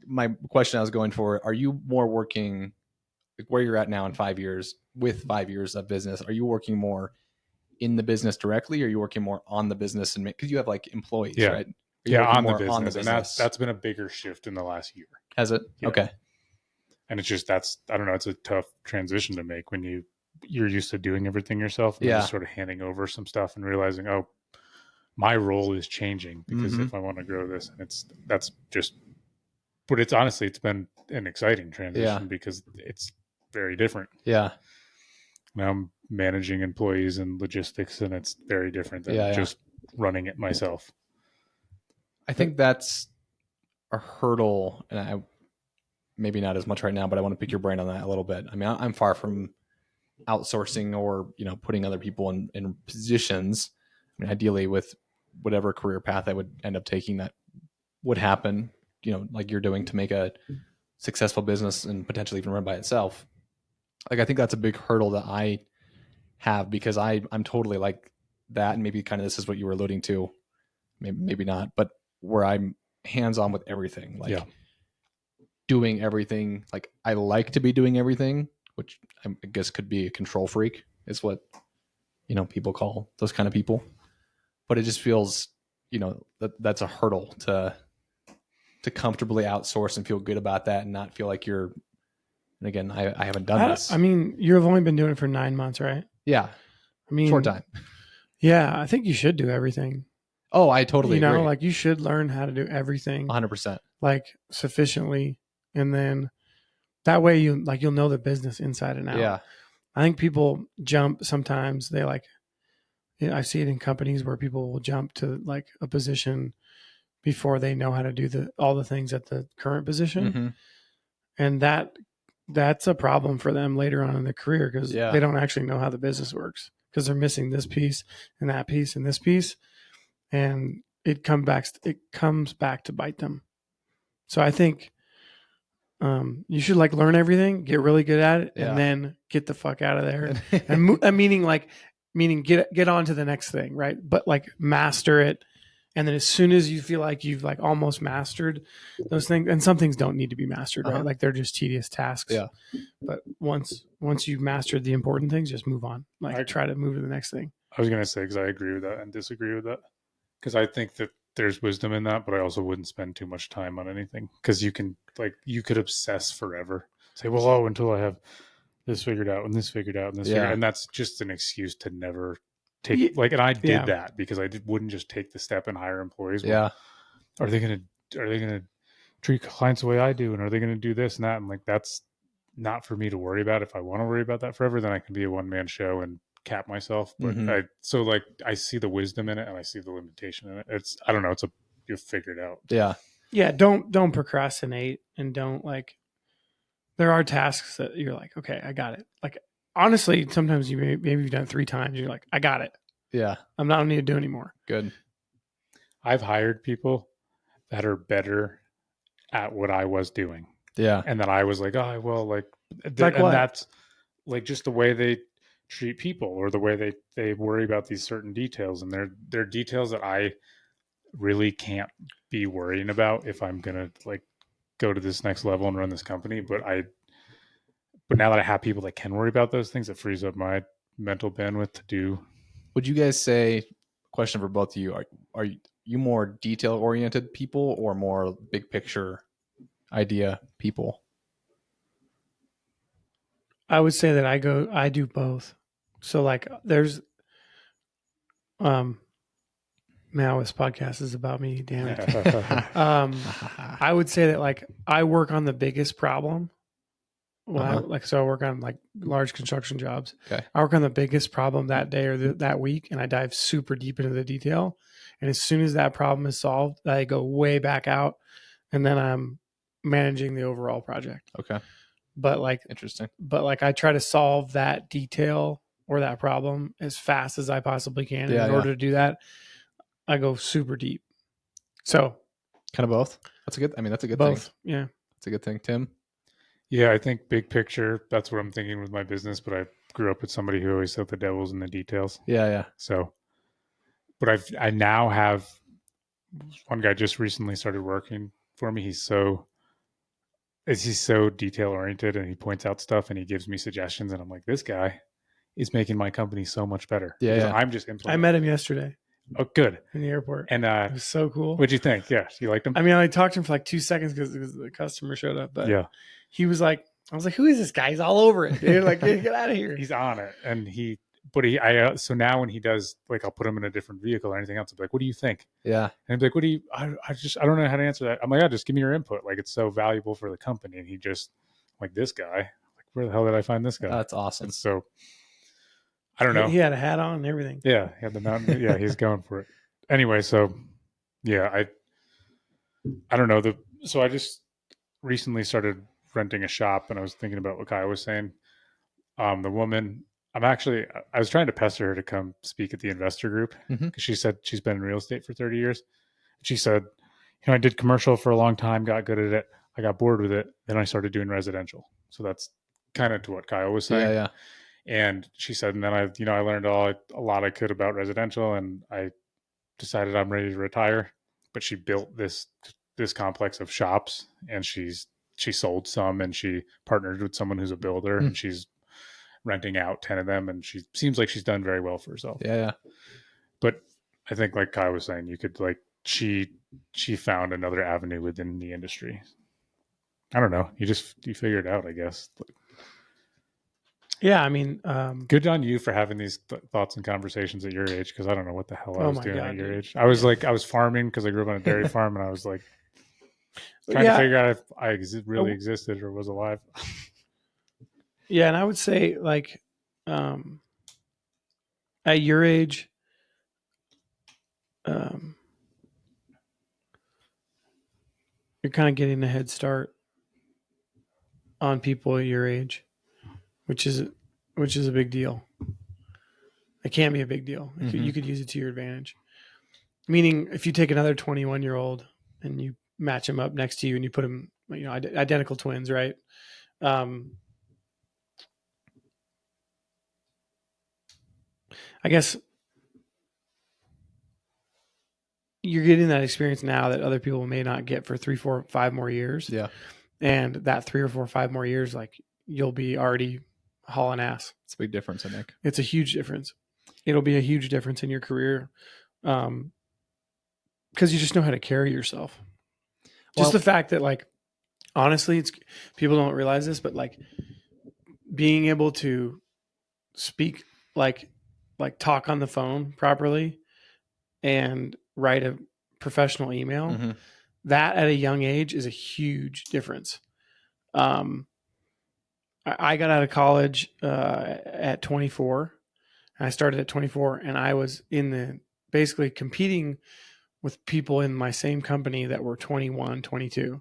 my question I was going for, are you more working like where you're at now in 5 years with 5 years of business? Are you working more in the business directly, or are you working more on the business? And because you have like employees, right?
On the business. And that's been a bigger shift in the last year.
Has it? Yeah. Okay.
And it's just, I don't know, it's a tough transition to make when you're used to doing everything yourself. And just sort of handing over some stuff and realizing, oh, my role is changing because if I want to grow this, and but it's honestly, it's been an exciting transition because it's very different.
Yeah.
Now I'm managing employees and logistics, and it's very different than just running it myself.
I think that's a hurdle, and maybe not as much right now, but I want to pick your brain on that a little bit. I mean, I'm far from outsourcing or, putting other people in positions. I mean, ideally with whatever career path I would end up taking, that would happen, like you're doing to make a successful business and potentially even run by itself. Like, I think that's a big hurdle that I have because I'm totally like that. And maybe kind of this is what you were alluding to, maybe not, but where I'm hands-on with everything, like doing everything. Like, I like to be doing everything, which I guess could be a control freak is what, people call those kind of people. But it just feels, that's a hurdle to comfortably outsource and feel good about that and not feel like you're, and again, I haven't done this.
I mean, you've only been doing it for 9 months, right?
Yeah.
I mean,
short time.
Yeah. I think you should do everything.
Oh, I totally agree.
Like you should learn how to do everything
100%,
like sufficiently. And then that way you'll know the business inside and out.
Yeah.
I think people jump sometimes. They I see it in companies where people will jump to like a position before they know how to do all the things at the current position. And that's a problem for them later on in their career because they don't actually know how the business works because they're missing this piece and that piece and this piece. And it comes back to bite them. So I think you should learn everything, get really good at it, and then get the fuck out of there. And meaning get on to the next thing, right? But master it. And then as soon as you feel like you've almost mastered those things, and some things don't need to be mastered, right? Like they're just tedious tasks. Yeah. But once you've mastered the important things, just move on. Try to move to the next thing.
I was going to say, because I agree with that and disagree with that. Because I think that there's wisdom in that, but I also wouldn't spend too much time on anything. Because you could obsess forever. Say, well, until I have this figured out and this figured out and this figured out. And that's just an excuse to never take, and I did that because I wouldn't just take the step and hire employees. Well, are they going to treat clients the way I do? And are they going to do this and that? And that's not for me to worry about. If I want to worry about that forever, then I can be a one-man show and cap myself. But I see the wisdom in it and I see the limitation in it. I don't know. You'll figure it out.
Yeah.
Yeah. Don't procrastinate, and don't there are tasks that you're like, okay, I got it. Honestly, sometimes maybe you've done it 3 times. You're like, I got it.
Yeah.
I'm not need to do anymore.
Good.
I've hired people that are better at what I was doing.
Yeah.
And then I was like, oh, well,
what?
That's just the way they treat people, or the way they worry about these certain details. And they're details that I really can't be worrying about if I'm going to go to this next level and run this company. But now that I have people that can worry about those things, it frees up my mental bandwidth to do.
Would you guys say, question for both of you, are you more detail oriented people or more big picture idea people?
I would say that I do both. So there's now this podcast is about me, damn it. I would say that I work on the biggest problem. So I work on large construction jobs.
Okay.
I work on the biggest problem that day or that week, and I dive super deep into the detail. And as soon as that problem is solved, I go way back out, and then I'm managing the overall project.
Okay.
But
interesting.
But I try to solve that detail or that problem as fast as I possibly can. And in order to do that, I go super deep. So
kind of both. That's a good thing.
Both. Yeah.
That's a good thing. Tim?
Yeah, I think big picture, that's what I'm thinking with my business, but I grew up with somebody who always said the devil's in the details.
Yeah.
So, but I now have one guy just recently started working for me. He's so detail oriented, and he points out stuff and he gives me suggestions, and I'm like, this guy is making my company so much better.
Yeah.
I'm just implementing.
I met him yesterday.
Oh, good.
In the airport.
And
it was so cool.
What'd you think? Yeah. You liked him?
I mean, I talked to him for 2 seconds because the customer showed up, but
yeah,
he was like, I was like, who is this guy? He's all over it. Dude. Get out of here.
He's on it. And so now when he does, I'll put him in a different vehicle or anything else, I'll be like, what do you think?
Yeah.
And he'd be like, I don't know how to answer that. I'm like, yeah, just give me your input. It's so valuable for the company. And he just, this guy, where the hell did I find this guy?
That's awesome.
And so I don't know.
He had a hat on and everything.
Yeah. He had the mountain. Yeah. He's going for it. Anyway. So yeah, I don't know. So I just recently started renting a shop, and I was thinking about what Kai was saying. The woman, I was trying to pester her to come speak at the investor group, because she said she's been in real estate for 30 years. She said, I did commercial for a long time, got good at it. I got bored with it. Then I started doing residential. So that's kind of to what Kyle was saying.
Yeah.
And she said, and then I learned a lot I could about residential, and I decided I'm ready to retire. But she built this complex of shops, and she sold some, and she partnered with someone who's a builder, and she's renting out 10 of them, and she seems like she's done very well for herself.
Yeah.
But I think, like Kai was saying, you could she found another avenue within the industry. I don't know. You figure it out, I guess.
Yeah, I mean,
good on you for having these thoughts and conversations at your age, because I don't know what the hell I was doing at your age. I was I was farming because I grew up on a dairy farm, and I was trying to figure out if I really existed or was alive.
Yeah, and I would say at your age, you're kind of getting a head start on people at your age, which is a big deal. It can be a big deal. You could use it to your advantage. Meaning, if you take another 21-year-old and you match them up next to you and you put them, identical twins, right? I guess you're getting that experience now that other people may not get for 3, 4, 5 more years.
Yeah.
And that 3 or 4, 5 more years, you'll be already hauling ass.
It's a big difference, I think.
It's a huge difference. it'll be a huge difference in your career. Because you just know how to carry yourself. Just the fact that, like, honestly, it's people don't realize this, but like being able to speak, like talk on the phone properly and write a professional email, that at a young age is a huge difference. I got out of college at 24. I started at 24, and I was basically competing with people in my same company that were 21, 22.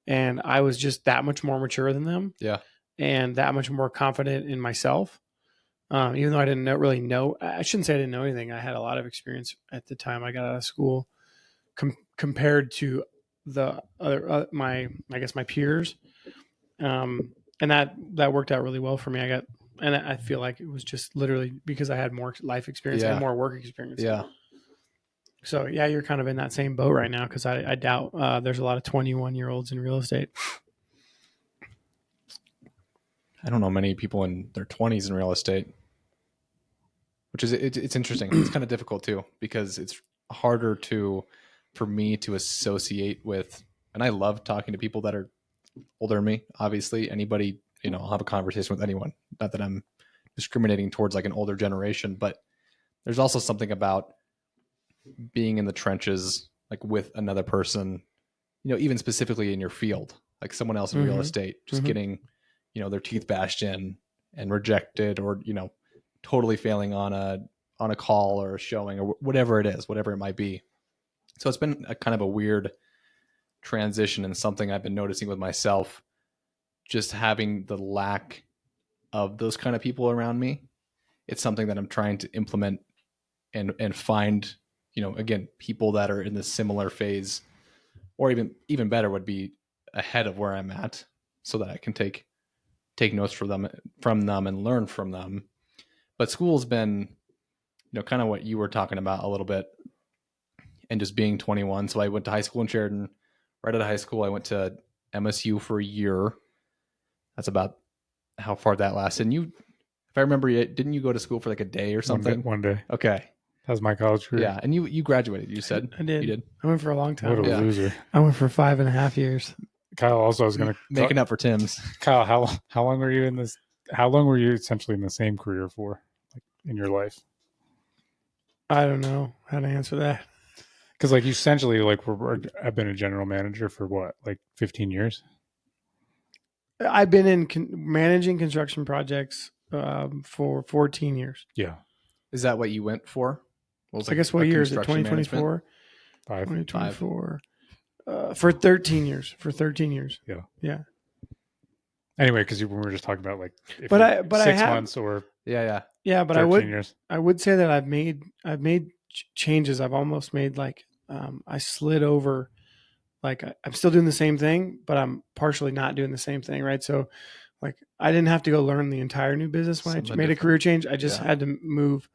And I was just that much more mature than them.
Yeah.
And that much more confident in myself. Even though I didn't really know, I shouldn't say I didn't know anything. I had a lot of experience at the time I got out of school compared to the other, my peers. And that worked out really well for me. And I feel like it was just literally because I had more life experience and more work experience.
Yeah.
So yeah, you're kind of in that same boat right now. Cause I doubt, there's a lot of 21-year-olds in real estate.
I don't know many people in their 20s in real estate, which is, it's interesting. It's kind of difficult too, because it's harder for me to associate with, and I love talking to people that are older than me. Obviously, anybody, I'll have a conversation with anyone. Not that I'm discriminating towards like an older generation, but there's also something about being in the trenches, like with another person, even specifically in your field, like someone else in real estate, just getting, their teeth bashed in and rejected, or, totally failing on a call or a showing or whatever it might be. So it's been a kind of a weird transition, and something I've been noticing with myself, just having the lack of those kind of people around me. It's something that I'm trying to implement and find, again, people that are in the similar phase, or even better would be ahead of where I'm at, so that I can take notes from them and learn from them. But school's been, kind of what you were talking about a little bit, and just being 21. So I went to high school in Sheridan. Right out of high school, I went to MSU for a year. That's about how far that lasted. And you, if I remember, didn't you go to school for like a day or something?
One day.
Okay.
That was my college career.
Yeah. And you graduated, you said?
I did.
You did.
I went for a long time.
What a loser.
I went for 5.5 years.
Kyle also was going to
making up for Tim's.
Kyle, how long were you in this? How long were you essentially in the same career for, like, in your life?
I don't know how to answer that.
Because like you essentially I've been a general manager for what, like 15 years?
I've been in managing construction projects for 14 years.
Yeah.
Is that what you went for?
I guess what year is it? 2024? 2024. For 13 years.
Yeah.
Yeah.
Anyway, because we were just talking about like,
but I have
6 months or
yeah.
But I would say that I've made changes. I've almost made I slid over. Like I'm still doing the same thing, but I'm partially not doing the same thing, right? So, like I didn't have to go learn the entire new business when I made a career change. I just had to move.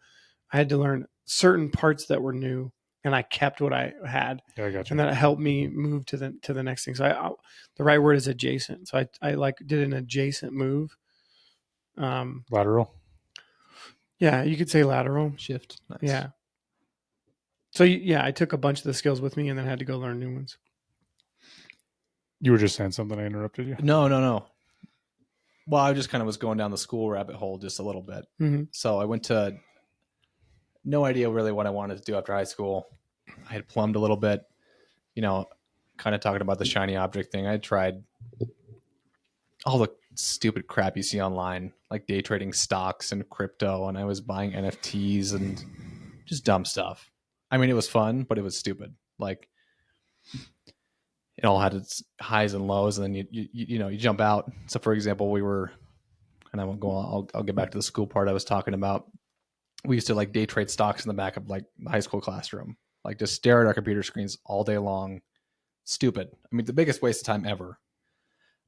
I had to learn certain parts that were new, and I kept what I had.
Yeah, I got you.
And that helped me move to the next thing. So the right word is adjacent. So I did an adjacent move.
Lateral.
Yeah, you could say lateral
shift. Nice.
Yeah. So I took a bunch of the skills with me, and then had to go learn new ones.
You were just saying something. I interrupted you.
No. Well, I just kind of was going down the school rabbit hole just a little bit.
Mm-hmm.
So I went to no idea really what I wanted to do after high school. I had plumbed a little bit, kind of talking about the shiny object thing. I had tried all the stupid crap you see online, like day trading stocks and crypto, and I was buying NFTs and just dumb stuff. I mean, it was fun, but it was stupid. Like, it all had its highs and lows, and then you jump out. So, for example, and I won't go on. I'll get back to the school part I was talking about. We used to like day trade stocks in the back of like the high school classroom, like just stare at our computer screens all day long. Stupid. I mean, the biggest waste of time ever.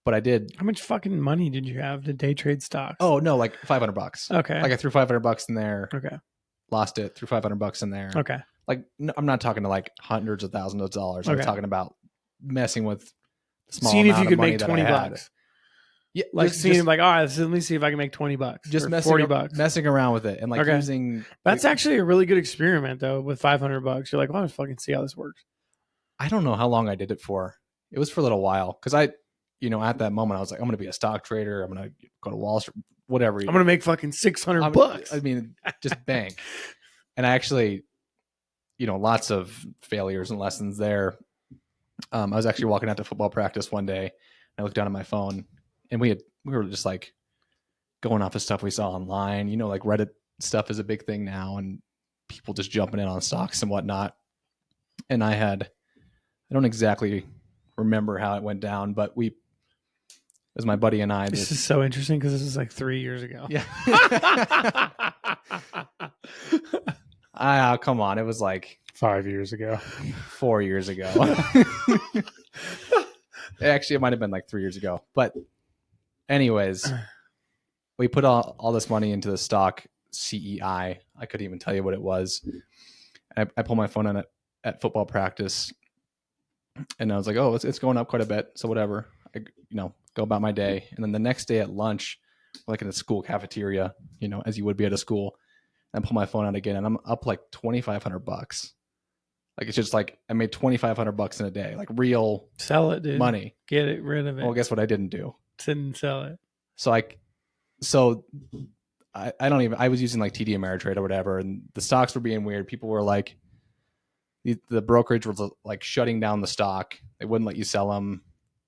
But I did.
How much fucking money did you have to day trade stocks?
Oh no, like $500.
Okay.
Like I threw $500 in there.
Okay.
Lost it. Threw $500 in there.
Okay.
Like I'm not talking to like hundreds of thousands of dollars. I'm talking about messing with small
seeing
amount
if you could
of money
make
that
20
I had.
bucks.
Yeah,
Like
just,
seeing like, all right, let me see if I can make $20
just
or
messing
$40.
messing around with it and like
Okay.
using.
That's actually a really good experiment though. With $500, you're like, well, let's fucking see how this works.
I don't know how long I did it for. It was for a little while because I, at that moment I was like, I'm going to be a stock trader. I'm going to go to Wall Street, whatever.
I'm gonna make fucking $600.
I mean, just bank. And I actually, lots of failures and lessons there. I was actually walking out to football practice one day. And I looked down at my phone, and we were just like going off of stuff we saw online. Like Reddit stuff is a big thing now, and people just jumping in on stocks and whatnot. And I don't exactly remember how it went down, but it was my buddy and I.
This is so interesting because this is like 3 years ago.
Yeah. Come on. It was like
5 years ago.
4 years ago. Actually, it might have been like 3 years ago. But anyways, we put all this money into the stock CEI. I couldn't even tell you what it was. I pulled my phone on at football practice, and I was like, oh, it's going up quite a bit. So whatever. I go about my day. And then the next day at lunch, like in a school cafeteria, as you would be at a school, and I pull my phone out again, and I'm up like $2,500. Like it's just like I made $2,500 in a day, like real
sell it, dude.
money.
Get it rid of it.
Well, guess what I didn't do?
Didn't sell it.
So I don't even. I was using like TD Ameritrade or whatever, and the stocks were being weird. People were like, the brokerage was like shutting down the stock. They wouldn't let you sell them,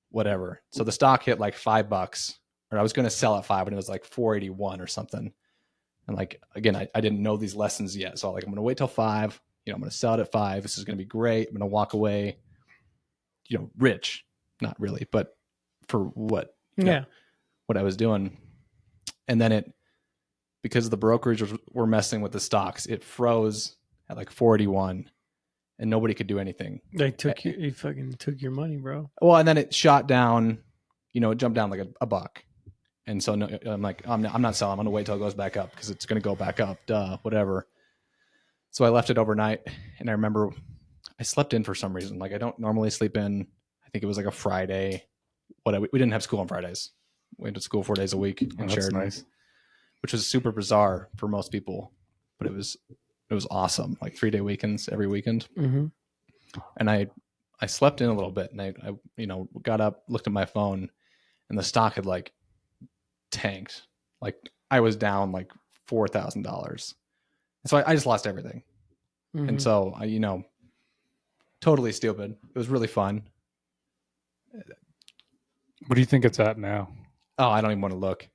whatever. So the stock hit like $5, or I was going to sell at 5, and it was like 481 or something. And like again, I didn't know these lessons yet, so like I'm going to wait till 5. I'm going to sell it at 5. This is going to be great. I'm going to walk away, rich. Not really, but for what? What I was doing. And then because the brokerage were messing with the stocks, it froze at like 481, and nobody could do anything.
They fucking took your money, bro.
Well, and then it shot down. It jumped down like a buck. And so no, I'm like, I'm not selling. I'm going to wait till it goes back up because it's going to go back up. Duh, whatever. So I left it overnight, and I remember I slept in for some reason. Like I don't normally sleep in. I think it was like a Friday. We didn't have school on Fridays. We went to school 4 days a week in Sheridan,
nice.
Which was super bizarre for most people, but it was awesome. Like 3-day weekends every weekend.
Mm-hmm.
And I slept in a little bit, and I got up, looked at my phone, and the stock had like tanked. Like I was down like $4,000. So I just lost everything. Mm-hmm. And so I, totally stupid. It was really fun.
What do you think it's at now?
Oh, I don't even want to look.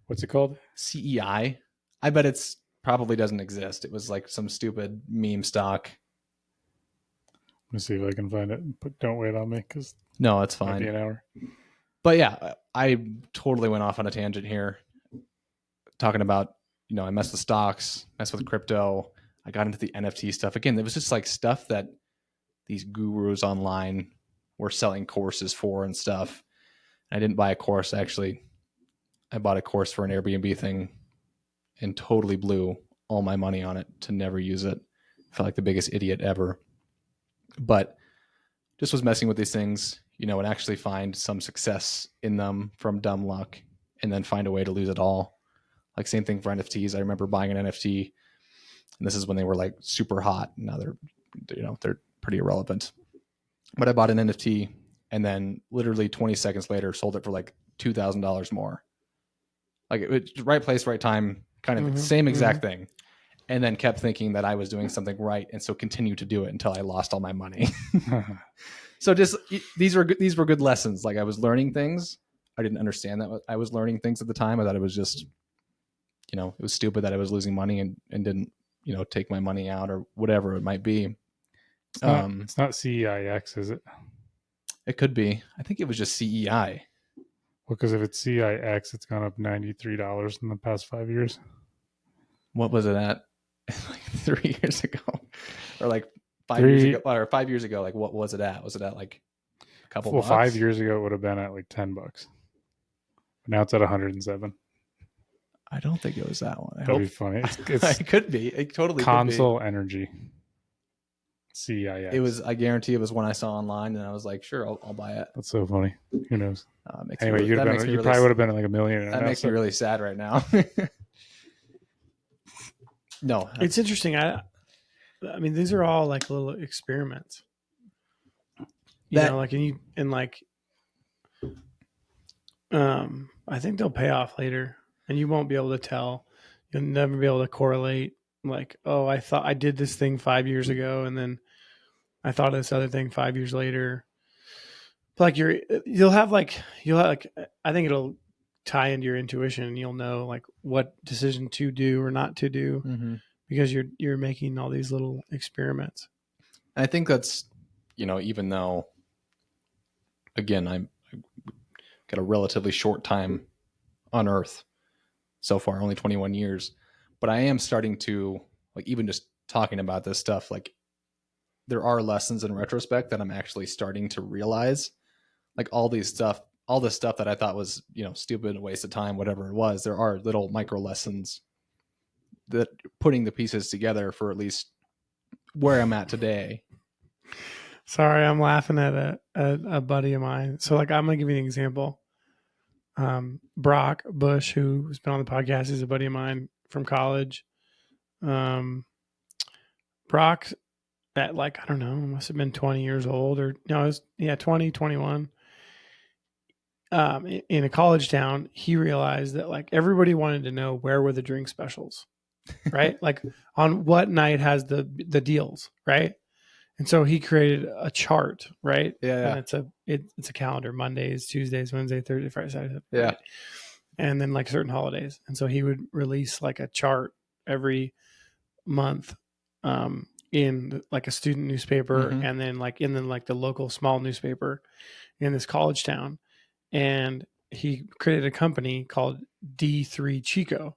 What's it called?
CEI. I bet it's probably doesn't exist. It was like some stupid meme stock.
Let me see if I can find it. But don't wait on me because
no, it's fine.
Maybe an hour.
But yeah, I totally went off on a tangent here, talking about I messed with stocks, messed with crypto. I got into the NFT stuff again. It was just like stuff that these gurus online were selling courses for and stuff. I didn't buy a course actually. I bought a course for an Airbnb thing and totally blew all my money on it to never use it. I felt like the biggest idiot ever. But just was messing with these things, and actually find some success in them from dumb luck, and then find a way to lose it all. Like same thing for NFTs. I remember buying an NFT, and this is when they were like super hot. Now they're pretty irrelevant. But I bought an NFT, and then literally 20 seconds later sold it for like $2,000 more. Like it was right place, right time, kind of same exact thing. And then kept thinking that I was doing something right, and so continued to do it until I lost all my money. So just these were good lessons. Like I was learning things. I didn't understand that I was learning things at the time. I thought it was just, it was stupid that I was losing money and didn't, take my money out or whatever it might be.
It's not CEIX, is it?
It could be. I think it was just CEI.
Well, because if it's CEIX, it's gone up $93 in the past 5 years.
What was it at? Like 3 years ago, or like 5 years ago, or 5 years ago? Like what was it at? Was it at like a couple?
Well,
bucks?
5 years ago it would have been at like $10. But now it's at 107.
I don't think it was that one.
That'd be funny.
It could be. It totally
console
could be.
energy. CIX.
I guarantee it was one I saw online, and I was like, sure, I'll buy it.
That's so funny. Who knows?
Anyway,
you probably would have been like a millionaire.
That makes me really sad right now. No,
it's interesting. I mean, these are all like little experiments. I think they'll pay off later, and you won't be able to tell. You'll never be able to correlate. Like, oh, I thought I did this thing 5 years ago, and then I thought of this other thing 5 years later. But like you'll have I think it'll tie into your intuition, and you'll know like what decision to do or not to do because you're making all these little experiments.
I think that's, even though, again, I've got a relatively short time on Earth so far, only 21 years, but I am starting to, like, even just talking about this stuff, like, there are lessons in retrospect that I'm actually starting to realize, like all this stuff that I thought was, stupid, a waste of time, whatever it was. There are little micro lessons that putting the pieces together for at least where I'm at today.
Sorry, I'm laughing at a buddy of mine. So like, I'm going to give you an example. Brock Bush, who's been on the podcast, is a buddy of mine from college. Brock at like, I don't know, must have been 20 years old 20, 21. In a college town, he realized that like everybody wanted to know where were the drink specials, right? Like on what night has the deals, right? And so he created a chart, right?
Yeah.
And it's a calendar: Mondays, Tuesdays, Wednesday, Thursday, Friday, Saturday.
Yeah.
Right? And then like certain holidays. And so he would release like a chart every month, in like a student newspaper, and then like the local small newspaper in this college town. And he created a company called D3 Chico.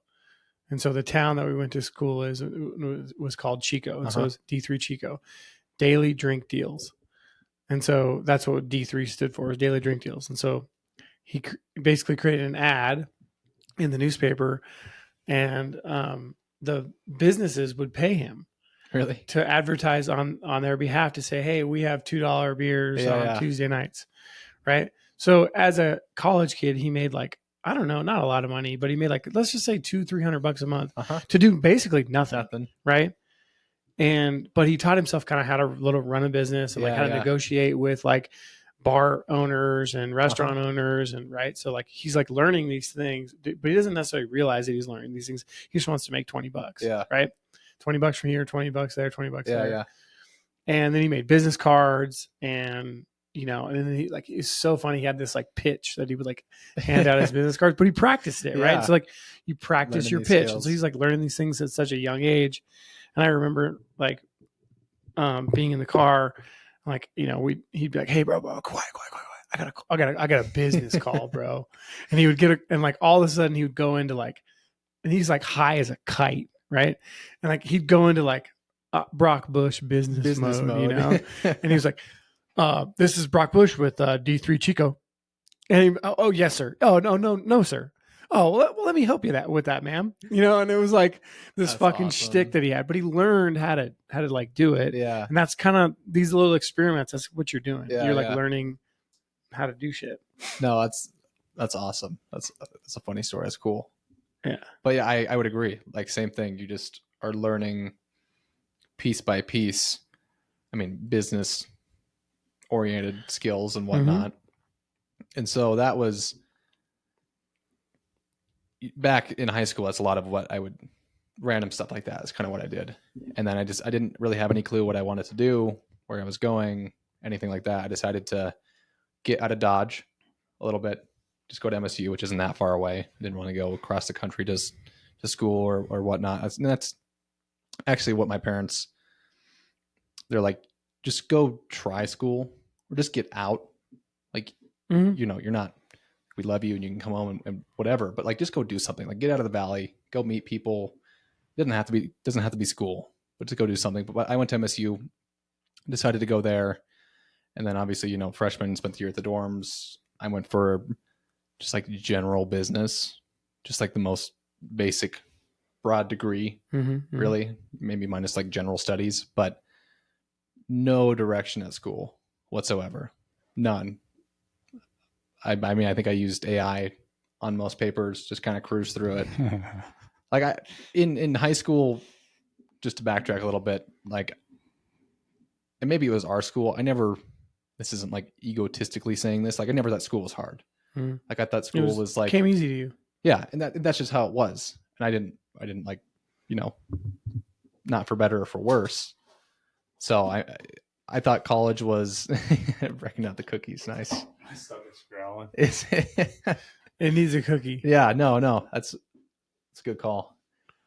And so the town that we went to school was called Chico. And so it was D3 Chico, daily drink deals. And so that's what D3 stood for, is daily drink deals. And so he basically created an ad in the newspaper, and the businesses would pay him
really
to advertise on their behalf, to say, hey, we have $2 beers on Tuesday nights. Right. So as a college kid, he made like, I don't know, not a lot of money, but he made like, let's just say $200-$300 a month to do basically nothing. Right. But he taught himself kind of how to run a business and like how to negotiate with like bar owners and restaurant owners. And right. So like, he's like learning these things, but he doesn't necessarily realize that he's learning these things. He just wants to make $20.
Yeah.
Right. $20 from here, $20 there, $20 there.
Yeah.
And then he made business cards, and and then it's so funny. He had this like pitch that he would like hand out his business cards, but he practiced it, right? So like you practice
learning
your
these
pitch.
skills.
And so he's like learning these things at such a young age. And I remember like being in the car, like, he'd be like, hey bro, quiet. I got a business call, bro. And he would and like all of a sudden he would go into like, and he's like high as a kite, right? And like he'd go into like Brock Bush business mode. And he was like, this is Brock Bush with D3 Chico. And oh yes, sir. Oh no, sir. Oh, well, let me help you with that, ma'am. And it was like this fucking shtick that he had, but he learned how to like do it.
Yeah.
And that's kind of these little experiments. That's what you're doing.
Yeah,
you're like learning how to do shit.
No, that's awesome. That's a funny story. That's cool.
Yeah.
But yeah, I would agree. Like same thing. You just are learning piece by piece. I mean, business oriented skills and whatnot. And so that was back in high school. That's a lot of what I would, random stuff like that is kind of what I did. And then I didn't really have any clue what I wanted to do, where I was going, anything like that. I decided to get out of Dodge a little bit, just go to MSU, which isn't that far away. I didn't want to go across the country to school or whatnot. That's actually what my parents, they're like, just go try school or just get out. Like, you're not, we love you and you can come home and whatever, but like, just go do something, like get out of the valley, go meet people. Doesn't have to be school, but to go do something. But I went to MSU, decided to go there. And then obviously, freshman, spent the year at the dorms. I went for just like general business, just like the most basic broad degree, really, maybe minus like general studies. But no direction at school whatsoever. None. I mean, I think I used AI on most papers, just kind of cruise through it. Like in high school, just to backtrack a little bit, like, and maybe it was our school. This isn't like egotistically saying this. Like I never thought school was hard. Like I thought school was like,
came easy to you.
Yeah. And that's just how it was. And I didn't like, not for better or for worse. So I thought college was wrecking out the cookies. Nice.
My stomach's growling.
It needs a cookie.
Yeah, no, that's a good call.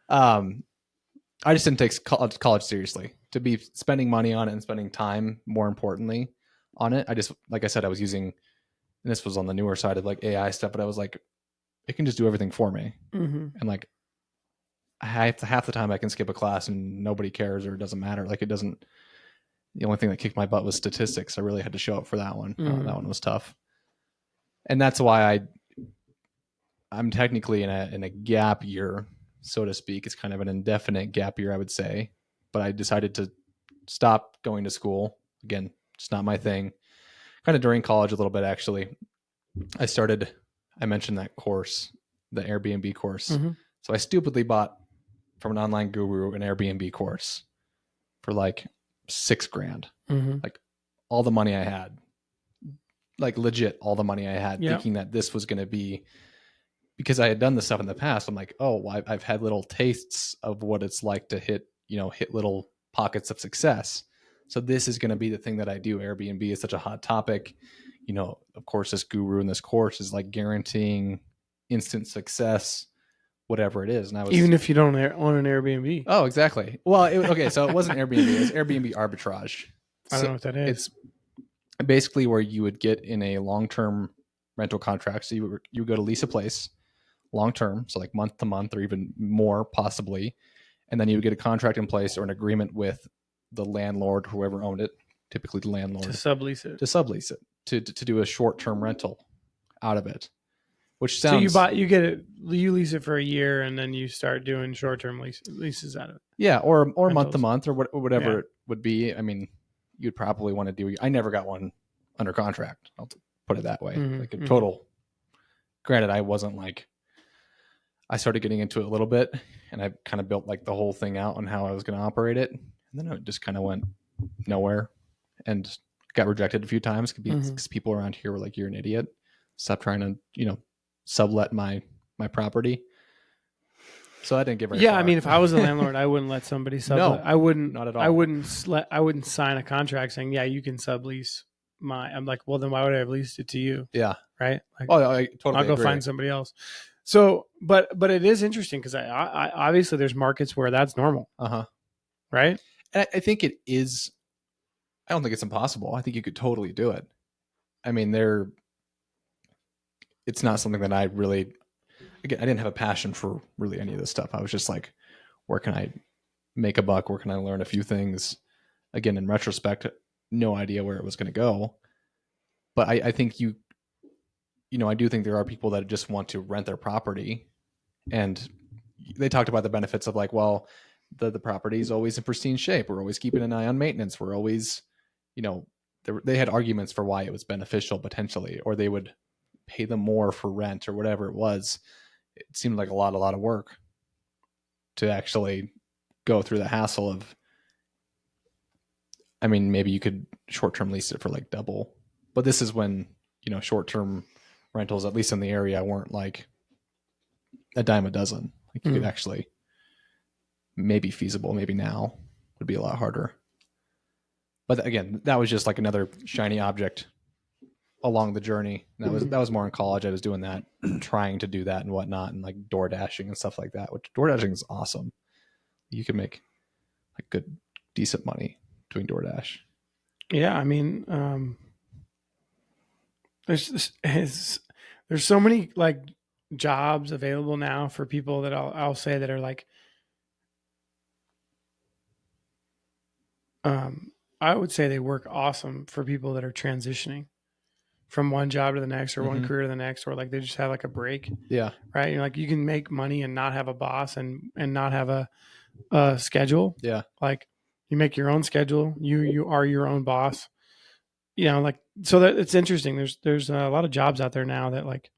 I just didn't take college seriously. To be spending money on it and spending time, more importantly, on it. I just, like I said, I was using, and this was on the newer side of like AI stuff, but I was like, it can just do everything for me. And like half the time I can skip a class and nobody cares or it doesn't matter. Like it doesn't. The only thing that kicked my butt was statistics. I really had to show up for that one. That one was tough. And that's why I'm technically in a gap year, so to speak. It's kind of an indefinite gap year, I would say. But I decided to stop going to school. Again, it's not my thing. Kind of during college a little bit, actually. I mentioned that course, the Airbnb course. So I stupidly bought from an online guru an Airbnb course for like $6,000. Like all the money I had, like legit all the money I had, thinking that this was going to be, because I had done this stuff in the past. I'm like, oh, well, I've had little tastes of what it's like to hit little pockets of success. So this is going to be the thing that I do. Airbnb is such a hot topic. Of course, this guru in this course is like guaranteeing instant success, whatever it is. And
even if you don't own an Airbnb.
Oh, exactly. Well, so it wasn't Airbnb. It was Airbnb arbitrage.
I don't know what that is.
It's basically where you would get in a long-term rental contract. So you would go to lease a place long-term, so like month to month or even more possibly. And then you would get a contract in place or an agreement with the landlord, whoever owned it, typically the landlord.
To sublease it. To
do a short-term rental out of it. Which sounds...
So you lease it for a year and then you start doing short-term leases out of it.
Yeah, or month to month or whatever it would be. I mean, you'd probably want to do... I never got one under contract. I'll put it that way. Like a total... Granted, I wasn't like... I started getting into it a little bit and I kind of built like the whole thing out on how I was going to operate it. And then it just kind of went nowhere and got rejected a few times because people around here were like, you're an idiot. Stop trying to, sublet my property. So I didn't get very far.
I mean, if I was a landlord, I wouldn't let somebody sublet.
No,
I wouldn't.
Not at all.
I wouldn't sign a contract saying, yeah, you can sublease I'm like, well, then why would I have leased it to you?
Yeah.
Right. Like,
I totally
I'll go
agree.
find somebody else. So, but it is interesting because I obviously there's markets where that's normal. Right.
And I think it is. I don't think it's impossible. I think you could totally do it. I mean, it's not something that I really, again, I didn't have a passion for really any of this stuff. I was just like, where can I make a buck? Where can I learn a few things? Again, in retrospect, no idea where it was going to go. But I think I do think there are people that just want to rent their property. And they talked about the benefits of like, well, the property is always in pristine shape. We're always keeping an eye on maintenance. We're always, they had arguments for why it was beneficial potentially, or they would pay them more for rent or whatever it was. It seemed like a lot of work to actually go through the hassle of, I mean, maybe you could short-term lease it for like double, but this is when, short-term rentals, at least in the area, weren't like a dime a dozen. Like you could actually maybe feasible, maybe now would be a lot harder. But again, that was just like another shiny object along the journey. And that was more in college. I was doing that, trying to do that and whatnot, and like door dashing and stuff like that, which door dashing is awesome. You can make like good, decent money doing DoorDash.
Yeah. I mean, there's so many like jobs available now for people that I'll say that are like, I would say they work awesome for people that are transitioning from one job to the next or one career to the next, or like they just have like a break.
Yeah.
Right. You're like, you can make money and not have a boss and not have a schedule.
Yeah.
Like, You make your own schedule. You are your own boss. You know, like, so that it's interesting. There's a lot of jobs out there now that, like,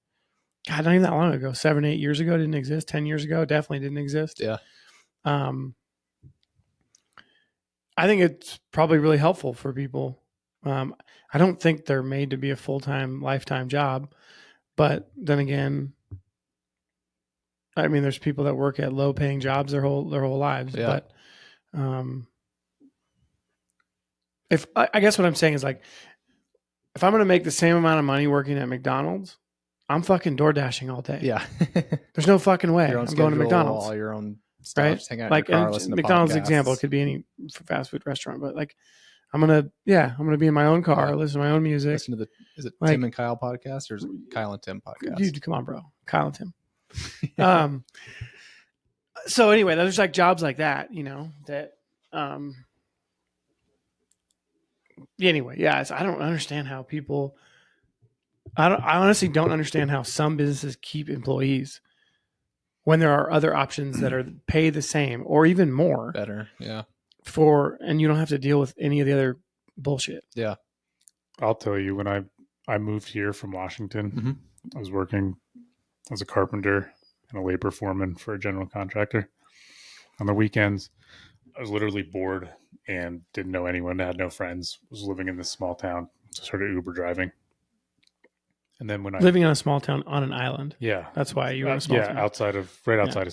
God, not even that long ago, 7, 8 years ago, didn't exist. 10 years ago, definitely didn't exist.
Yeah.
I think it's probably really helpful for people. I don't think they're made to be a full-time, lifetime job, but then again, I mean, there's people that work at low-paying jobs their whole lives.
Yeah.
But if I guess what I'm saying is, like, if I'm going to make the same amount of money working at McDonald's, I'm fucking door dashing all day.
Yeah.
There's no fucking way
Your own
I'm going to McDonald's.
all your own stuff.
Right?
Just hang out
Like,
in your car, listen to
McDonald's
podcasts.
example, it could be any fast food restaurant, but like, I'm gonna be in my own car, listen to my own music.
Listen to is it
like,
Tim and Kyle podcast, or is it Kyle and Tim podcast?
Dude, come on, bro. Kyle and Tim. So anyway, there's like jobs like that, you know, that, anyway, yeah, I don't understand how people, I honestly don't understand how some businesses keep employees when there are other options that are pay the same or even more.
Better. Yeah.
And you don't have to deal with any of the other bullshit.
Yeah.
I'll tell you, when I moved here from Washington, I was working as a carpenter and a labor foreman for a general contractor. On the weekends, I was literally bored and didn't know anyone, had no friends, was living in this small town, so started Uber driving. And then when
living in a small town on an island.
Yeah.
That's why you were in a small town.
outside of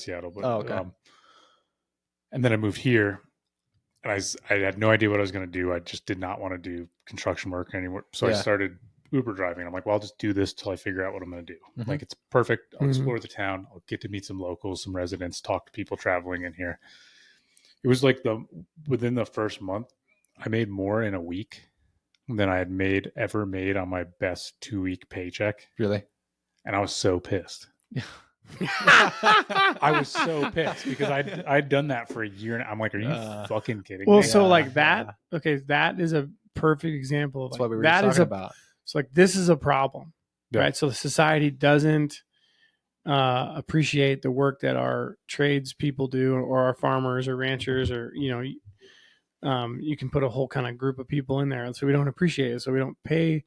Seattle. But,
okay.
And then I moved here, and I had no idea what I was going to do. I just did not want to do construction work anymore. So I started Uber driving. I'm like, well, I'll just do this till I figure out what I'm going to do. Like, it's perfect. I'll explore the town. I'll get to meet some locals, some residents, talk to people traveling in here. It was like within the first month, I made more in a week than I had ever made on my best 2-week paycheck.
Really?
And I was so pissed. I was so pissed because I'd done that for a year, and I'm like, are you fucking kidding me?
Well, so like that, okay, that is a perfect example of,
that's
like,
what we were
that
talking
is
about.
So like, this is a problem, right? So the society doesn't appreciate the work that our trades people do, or our farmers or ranchers, or, you know, you can put a whole kind of group of people in there, and so we don't appreciate it, so we don't pay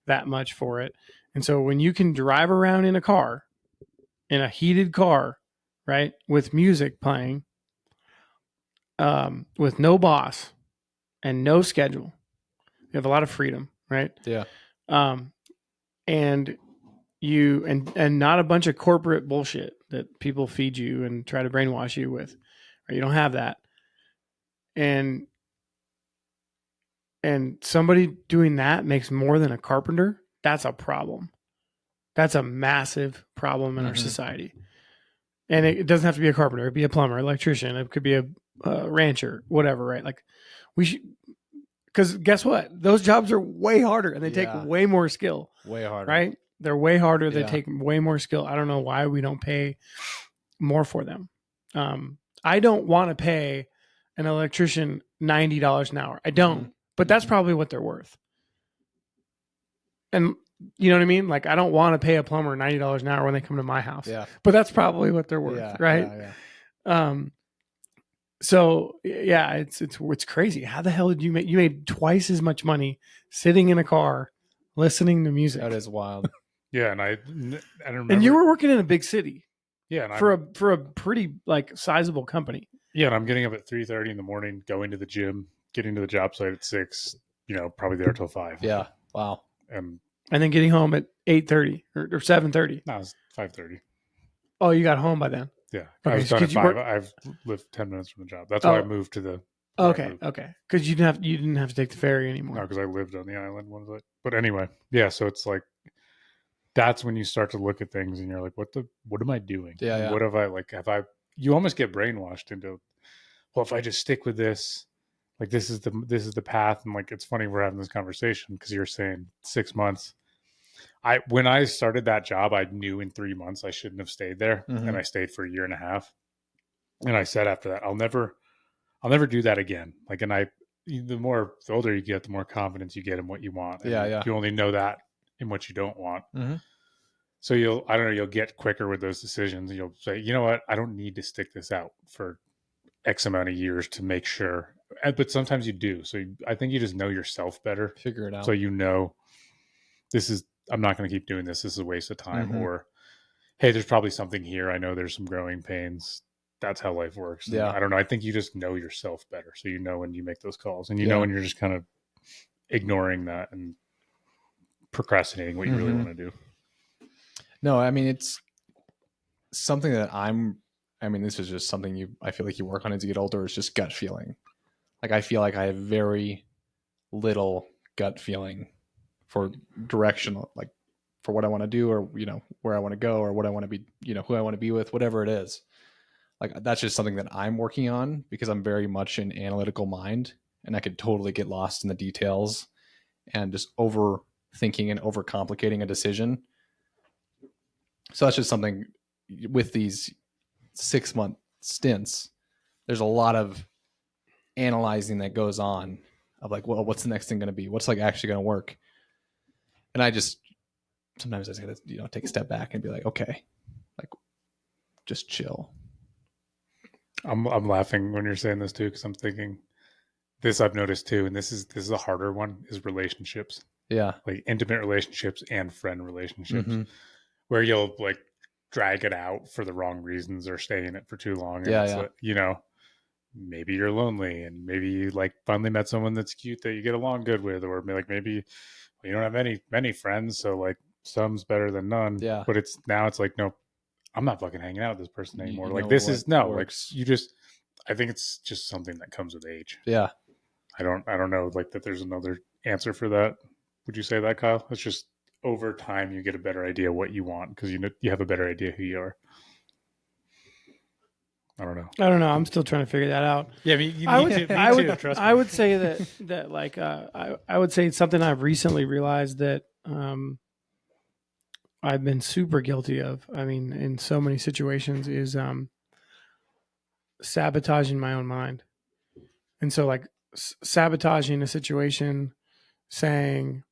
that much for it. And so when you can drive around in a heated car, right, with music playing, with no boss and no schedule, you have a lot of freedom, right?
Yeah.
And you and not a bunch of corporate bullshit that people feed you and try to brainwash you with, right? You don't have that. And somebody doing that makes more than a carpenter. That's a problem. That's a massive problem in our society. And it doesn't have to be a carpenter. It could be a plumber, electrician. It could be a rancher, whatever, right? Like, we should, because guess what? Those jobs are way harder, and they take way more skill.
Way harder.
Right? They're way harder. They take way more skill. I don't know why we don't pay more for them. I don't want to pay an electrician $90 an hour. I don't. But that's probably what they're worth. And you know what I mean? Like, I don't want to pay a plumber $90 an hour when they come to my house. Yeah. But that's probably what they're worth, right? Yeah. So yeah, it's crazy. How the hell did you made twice as much money sitting in a car listening to music?
That is wild.
Yeah, and I don't remember.
And you were working in a big city.
Yeah, and
for a pretty, like, sizable company.
Yeah, and I'm getting up at 3:30 in the morning, going to the gym, getting to the job site at 6. You know, probably there till 5.
Yeah. Wow.
And
then getting home at 8:30 or 7:30.
No, it was 5:30.
Oh, you got home by then.
Yeah, okay. I was done at 5. I've lived 10 minutes from the job. That's why I moved to the.
Okay. Because you didn't have to take the ferry anymore.
No, because I lived on the island. But anyway, yeah. So it's like, that's when you start to look at things and you're like, what am I doing?
Yeah.
What you almost get brainwashed into, well, if I just stick with this, like, this is the path. And like, it's funny we're having this conversation because you're saying 6 months. When I started that job, I knew in 3 months I shouldn't have stayed there. And I stayed for a year and a half. And I said after that, I'll never do that again. Like, and the older you get, the more confidence you get in what you want. And you only know that in what you don't want. So you'll get quicker with those decisions. You'll say, you know what? I don't need to stick this out for X amount of years to make sure but sometimes you do. So I think you just know yourself better.
Figure it out.
So I'm not going to keep doing this. This is a waste of time. Or, hey, there's probably something here. I know there's some growing pains. That's how life works. And I don't know. I think you just know yourself better. So you know when you make those calls, and you know when you're just kind of ignoring that and procrastinating what you really want to do.
No, I mean, it's something that this is just something I feel like you work on as you get older. It's just gut feeling. Like, I feel like I have very little gut feeling for directional, like for what I want to do, or, where I want to go, or what I want to be, who I want to be with, whatever it is. Like, that's just something that I'm working on, because I'm very much an analytical mind, and I could totally get lost in the details and just overthinking and overcomplicating a decision. So that's just something with these 6-month stints. There's a lot of analyzing that goes on of like, well, what's the next thing going to be? What's like actually going to work? And sometimes I just gotta, take a step back and be like, okay, like, just chill.
I'm laughing when you're saying this too, because I'm thinking this I've noticed too, and this is a harder one, is relationships.
Yeah.
Like intimate relationships and friend relationships, where you'll like drag it out for the wrong reasons or stay in it for too long. And maybe you're lonely, and maybe you like finally met someone that's cute that you get along good with, or maybe you don't have many friends, so like some's better than none.
Yeah.
But it's like, no, I'm not fucking hanging out with this person anymore. Like I think it's just something that comes with age.
Yeah.
I don't know like that there's another answer for that. Would you say that, Kyle? It's just over time you get a better idea what you want, because you have a better idea who you are. I don't know.
I'm still trying to figure that out.
Yeah,
I would say that like I would say it's something I've recently realized that I've been super guilty of. I mean, in so many situations, is sabotaging my own mind. And so like sabotaging a situation, saying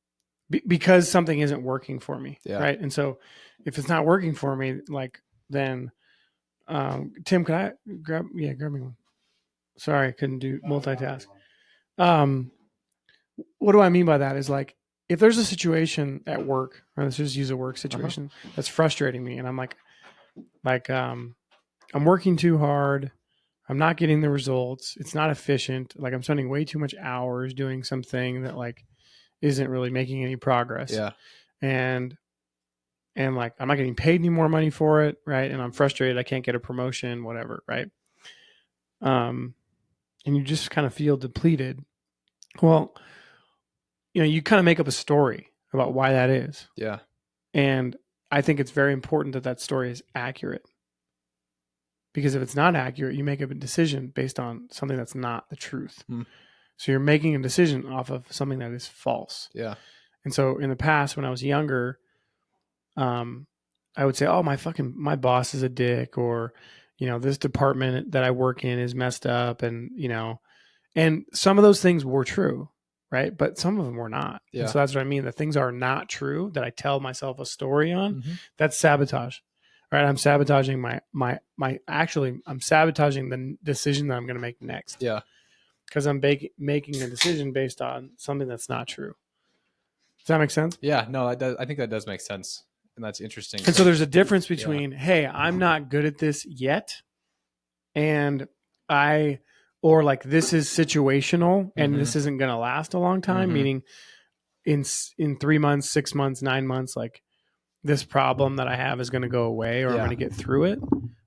because something isn't working for me, right? And so if it's not working for me, like, then Tim, could I grab me one? Sorry, I couldn't do multitask. What do I mean by that is, like, if there's a situation at work, or let's just use a work situation that's frustrating me, and I'm like I'm working too hard, I'm not getting the results, it's not efficient, like I'm spending way too much hours doing something that like isn't really making any progress.
Yeah.
And like I'm not getting paid any more money for it, right? And I'm frustrated, I can't get a promotion, whatever, right? And you just kind of feel depleted. Well, you kind of make up a story about why that is.
Yeah. And
I think it's very important that that story is accurate. Because if it's not accurate, you make up a decision based on something that's not the truth. So you're making a decision off of something that is false.
Yeah.
And so in the past, when I was younger, I would say, oh, my boss is a dick, or, this department that I work in is messed up. And, and some of those things were true, right? But some of them were not.
Yeah.
And so that's what I mean. The things are not true that I tell myself a story on. That's sabotage, right? I'm sabotaging I'm sabotaging the decision that I'm going to make next.
Yeah.
Because I'm making a decision based on something that's not true. Does that make sense?
Yeah, no, I think that does make sense. And that's interesting.
And so there's a difference between, hey, I'm not good at this yet, and or like this is situational and this isn't going to last a long time, meaning in 3 months, 6 months, 9 months, like this problem that I have is going to go away, or I'm going to get through it,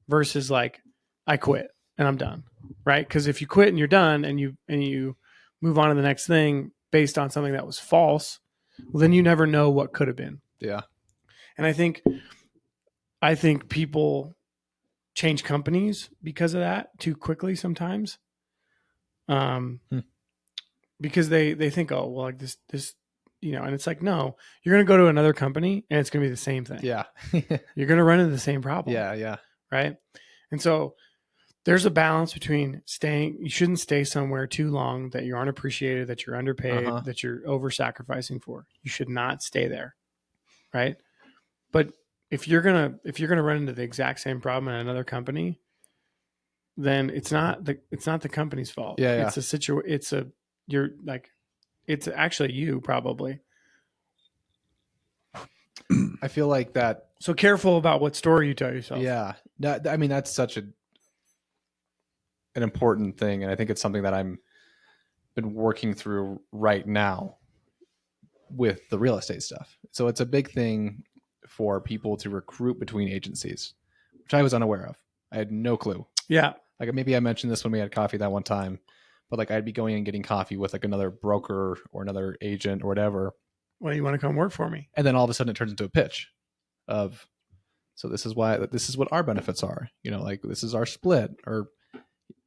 versus like I quit and I'm done, right? Because if you quit and you're done, and you move on to the next thing based on something that was false, well, then you never know what could have been.
Yeah.
And I think people change companies because of that too quickly sometimes. Because they think, oh, well, like this, and it's like, no, you're going to go to another company and it's going to be the same thing.
Yeah.
You're going to run into the same problem.
Yeah. Yeah.
Right. And so there's a balance between you shouldn't stay somewhere too long that you're unappreciated, that you're underpaid, that you're over sacrificing for. You should not stay there. Right. But if you're gonna run into the exact same problem in another company, then it's not the company's fault.
Yeah.
It's actually you probably.
I feel like that.
So careful about what story you tell yourself.
Yeah. I mean, that's such an important thing. And I think it's something that I'm been working through right now with the real estate stuff. So it's a big thing for people to recruit between agencies, which I was unaware of. I had no clue.
Yeah.
Like maybe I mentioned this when we had coffee that one time, but like I'd be going and getting coffee with like another broker or another agent or whatever.
Well, you want to come work for me?
And then all of a sudden it turns into a pitch of, so this is what our benefits are. You know, like this is our split, or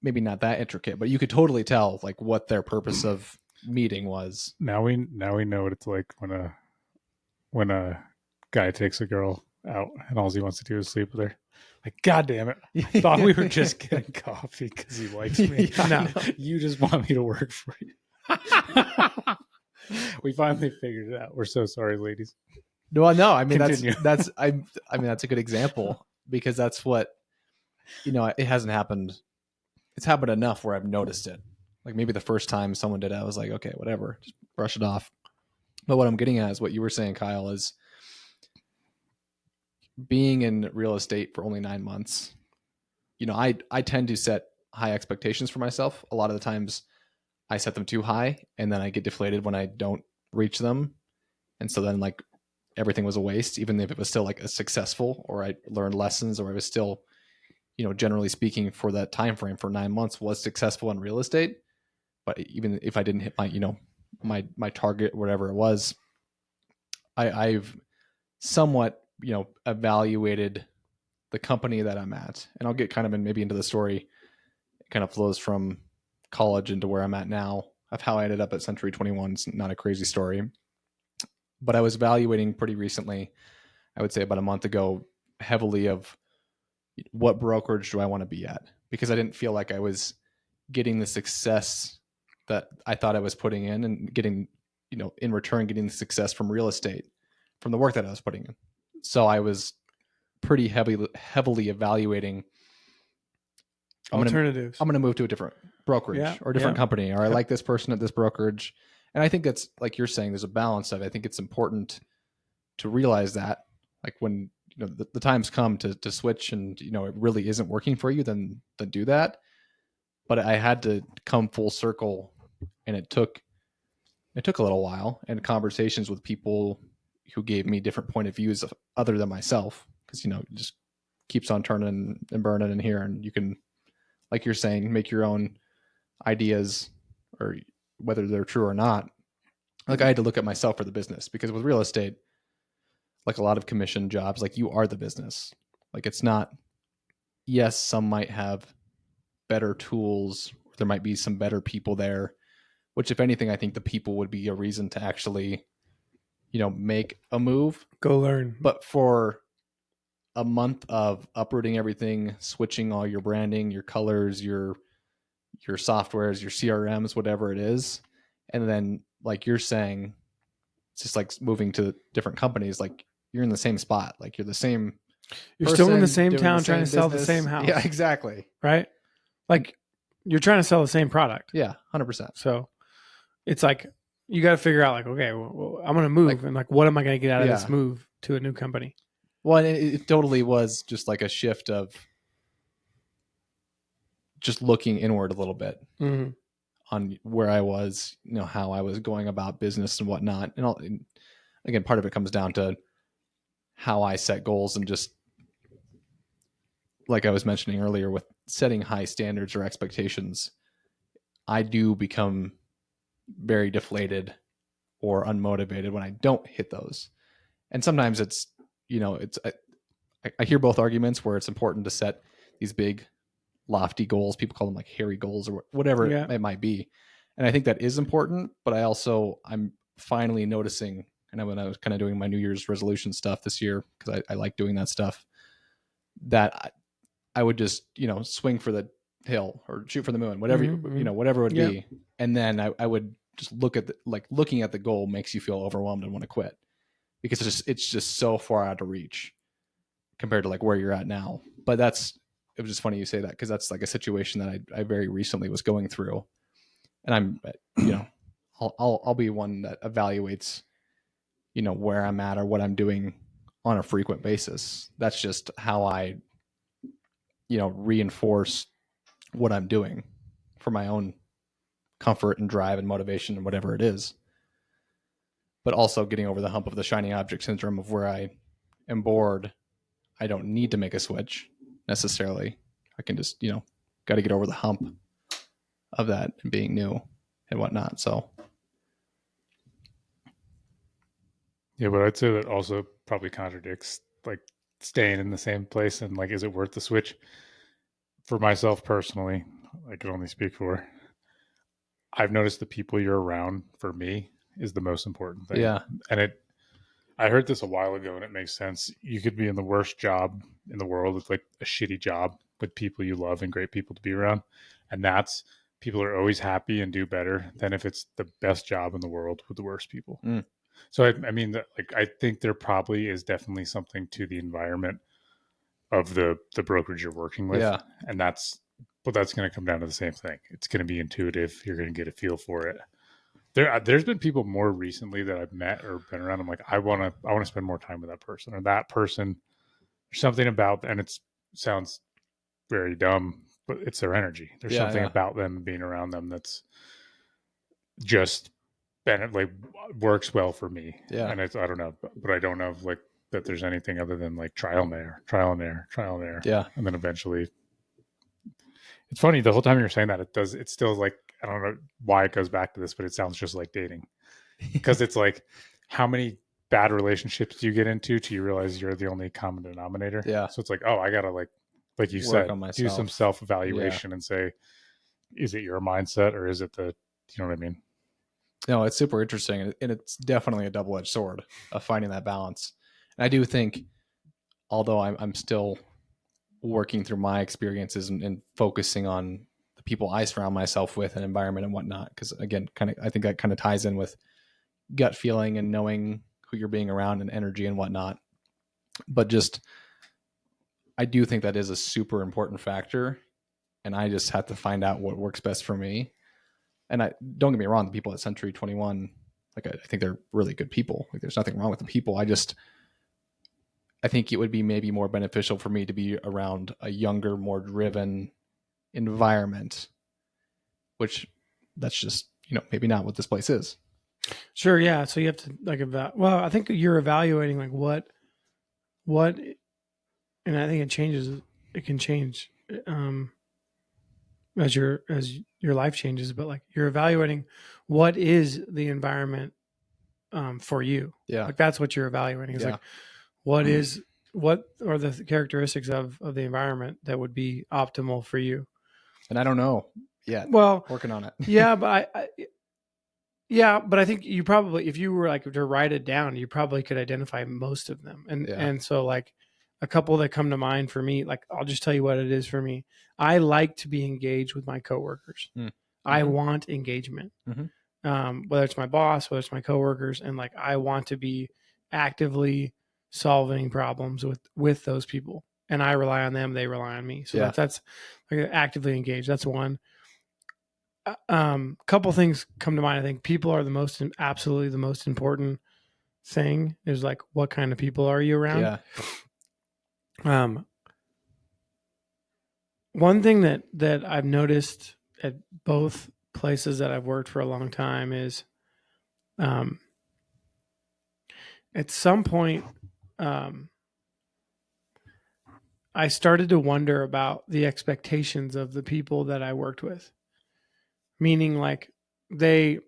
maybe not that intricate, but you could totally tell like what their purpose of meeting was.
Now we know what it's like when a guy takes a girl out and all he wants to do is sleep with her. Like, God damn it. I thought we were just getting coffee because he likes me. No, you just want me to work for you. We finally figured it out. We're so sorry, ladies.
No, I mean,
Continue.
that's a good example, because that's what, it hasn't happened. It's happened enough where I've noticed it. Like maybe the first time someone did it, I was like, okay, whatever, just brush it off. But what I'm getting at is what you were saying, Kyle, is being in real estate for only 9 months. I tend to set high expectations for myself. A lot of the times I set them too high and then I get deflated when I don't reach them. And so then like everything was a waste, even if it was still like a successful, or I learned lessons, or I was still, generally speaking, for that time frame for 9 months was successful in real estate. But even if I didn't hit my, my target, whatever it was, I've somewhat, evaluated the company that I'm at. And I'll get kind of maybe into the story. It kind of flows from college into where I'm at now, of how I ended up at Century 21. It's not a crazy story, but I was evaluating pretty recently, I would say about a month ago, heavily of what brokerage do I want to be at? Because I didn't feel like I was getting the success that I thought I was putting in, and getting, in return, getting the success from real estate, from the work that I was putting in. So I was pretty heavily evaluating
alternatives.
I'm going to move to a different brokerage or a different company, or I like this person at this brokerage. And I think that's, like you're saying, there's a balance of it. I think it's important to realize that, like, when the times come to switch and it really isn't working for you, then do that. But I had to come full circle, and it took a little while, and conversations with people who gave me different point of views other than myself, because it just keeps on turning and burning in here, and you can, like you're saying, make your own ideas, or whether they're true or not. Like I had to look at myself for the business, because with real estate, like a lot of commission jobs, like you are the business. Like it's not, yes, some might have better tools, or there might be some better people there, which if anything, I think the people would be a reason to actually, make a move.
Go learn.
But for a month of uprooting everything, switching all your branding, your colors, your softwares, your CRMs, whatever it is, and then, like you're saying, it's just like moving to different companies. Like you're in the same spot. Like you're the same.
You're still in the same town trying to sell the same house.
Yeah, exactly.
Right? Like you're trying to sell the same product.
Yeah, 100%.
So it's like you got to figure out, like, okay, well, I'm going to move, and like, what am I going to get out of this move to a new company?
Well, and it totally was just like a shift of just looking inward a little bit on where I was, how I was going about business and whatnot. And again, part of it comes down to how I set goals, and just like I was mentioning earlier, with setting high standards or expectations, I do become very deflated or unmotivated when I don't hit those. And sometimes it's, I hear both arguments, where it's important to set these big, lofty goals. People call them like hairy goals, or whatever it might be. And I think that is important, but I'm finally noticing, and when I was kind of doing my New Year's resolution stuff this year, because I like doing that stuff, that I would just, swing for the hill or shoot for the moon, whatever, whatever it would be. And then I would just looking at the goal makes you feel overwhelmed and want to quit, because it's just so far out of reach compared to like where you're at now. But that's it was just funny you say that, because that's like a situation that I very recently was going through, and I'm, I'll be one that evaluates, where I'm at or what I'm doing on a frequent basis. That's just how I, reinforce what I'm doing for my own comfort and drive and motivation and whatever it is. But also getting over the hump of the shiny object syndrome of where I am bored. I don't need to make a switch necessarily. I can just, got to get over the hump of that and being new and whatnot. So.
Yeah, but I'd say that also probably contradicts like staying in the same place and like, is it worth the switch? For myself personally, I can only speak for. I've noticed the people you're around for me is the most important thing.
Yeah.
And I heard this a while ago and it makes sense. You could be in the worst job in the world. It's like a shitty job with people you love and great people to be around. And that's, people are always happy and do better than if it's the best job in the world with the worst people.
Mm.
So I mean, I think there probably is definitely something to the environment of the brokerage you're working with.
Yeah.
And that's going to come down to the same thing. It's going to be intuitive. You're going to get a feel for it. There's been people more recently that I've met or been around. I'm like, I want to spend more time with that person or that person. There's something about, and it sounds very dumb, but it's their energy. There's something about them, being around them, that's just been like works well for me.
Yeah.
And I don't know, but I don't know if like that there's anything other than like trial and error.
Yeah.
And then eventually, it's funny, the whole time you're saying that, it's still like, I don't know why it goes back to this, but it sounds just like dating, because it's like, how many bad relationships do you get into till you realize you're the only common denominator?
Yeah.
So it's like, oh, I gotta like you said, do some self-evaluation and say, is it your mindset or is it you know what I mean?
No, it's super interesting, and it's definitely a double-edged sword of finding that balance. And I do think, although I'm still working through my experiences and focusing on the people I surround myself with and environment and whatnot, because again, I think that kind of ties in with gut feeling and knowing who you're being around and energy and whatnot. But just, I do think that is a super important factor, and I just have to find out what works best for me. And don't get me wrong, the people at Century 21, like I think they're really good people. Like there's nothing wrong with the people. I think it would be maybe more beneficial for me to be around a younger, more driven environment, which that's just, maybe not what this place is.
Sure. Yeah. So you have to like I think you're evaluating like what, and I think it changes. It can change as your life changes, but like you're evaluating what is the environment for you.
Yeah.
Like that's what you're evaluating. Is like what are the characteristics of the environment that would be optimal for you?
And I don't know yet.
Well,
working on it.
Yeah, but I think you probably, if you were like to write it down, you probably could identify most of them. And so like a couple that come to mind for me, like I'll just tell you what it is for me. I like to be engaged with my coworkers. Mm-hmm. I want engagement. Mm-hmm. Whether it's my boss, whether it's my coworkers, and like I want to be actively solving problems with those people, and I rely on them, they rely on me. So that's like actively engaged. That's one. Couple things come to mind. I think people are absolutely the most important thing. Is like, what kind of people are you around? Yeah. One thing that I've noticed at both places that I've worked for a long time is, at some point, I started to wonder about the expectations of the people that I worked with. Meaning, like they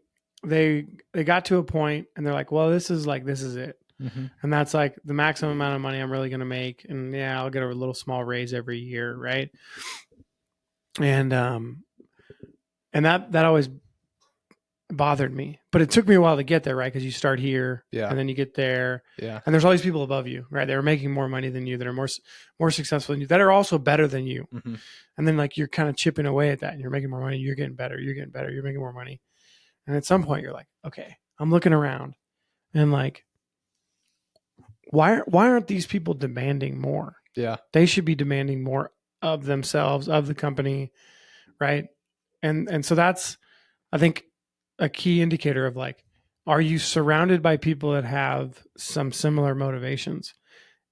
got to a point and they're like, well, this is it. Mm-hmm. And that's like the maximum amount of money I'm really going to make. And yeah, I'll get a little small raise every year. Right. And that always bothered me, but it took me a while to get there. Right. Cause you start here and then you get there. Yeah. And there's all these people above you, right? They were making more money than you, that are more successful than you, that are also better than you. Mm-hmm. And then like, you're kind of chipping away at that and you're making more money. You're getting better. You're making more money. And at some point you're like, okay, I'm looking around and like, why aren't these people demanding more? Yeah. They should be demanding more of themselves, of the company, right? And so that's, I think, a key indicator of like, are you surrounded by people that have some similar motivations?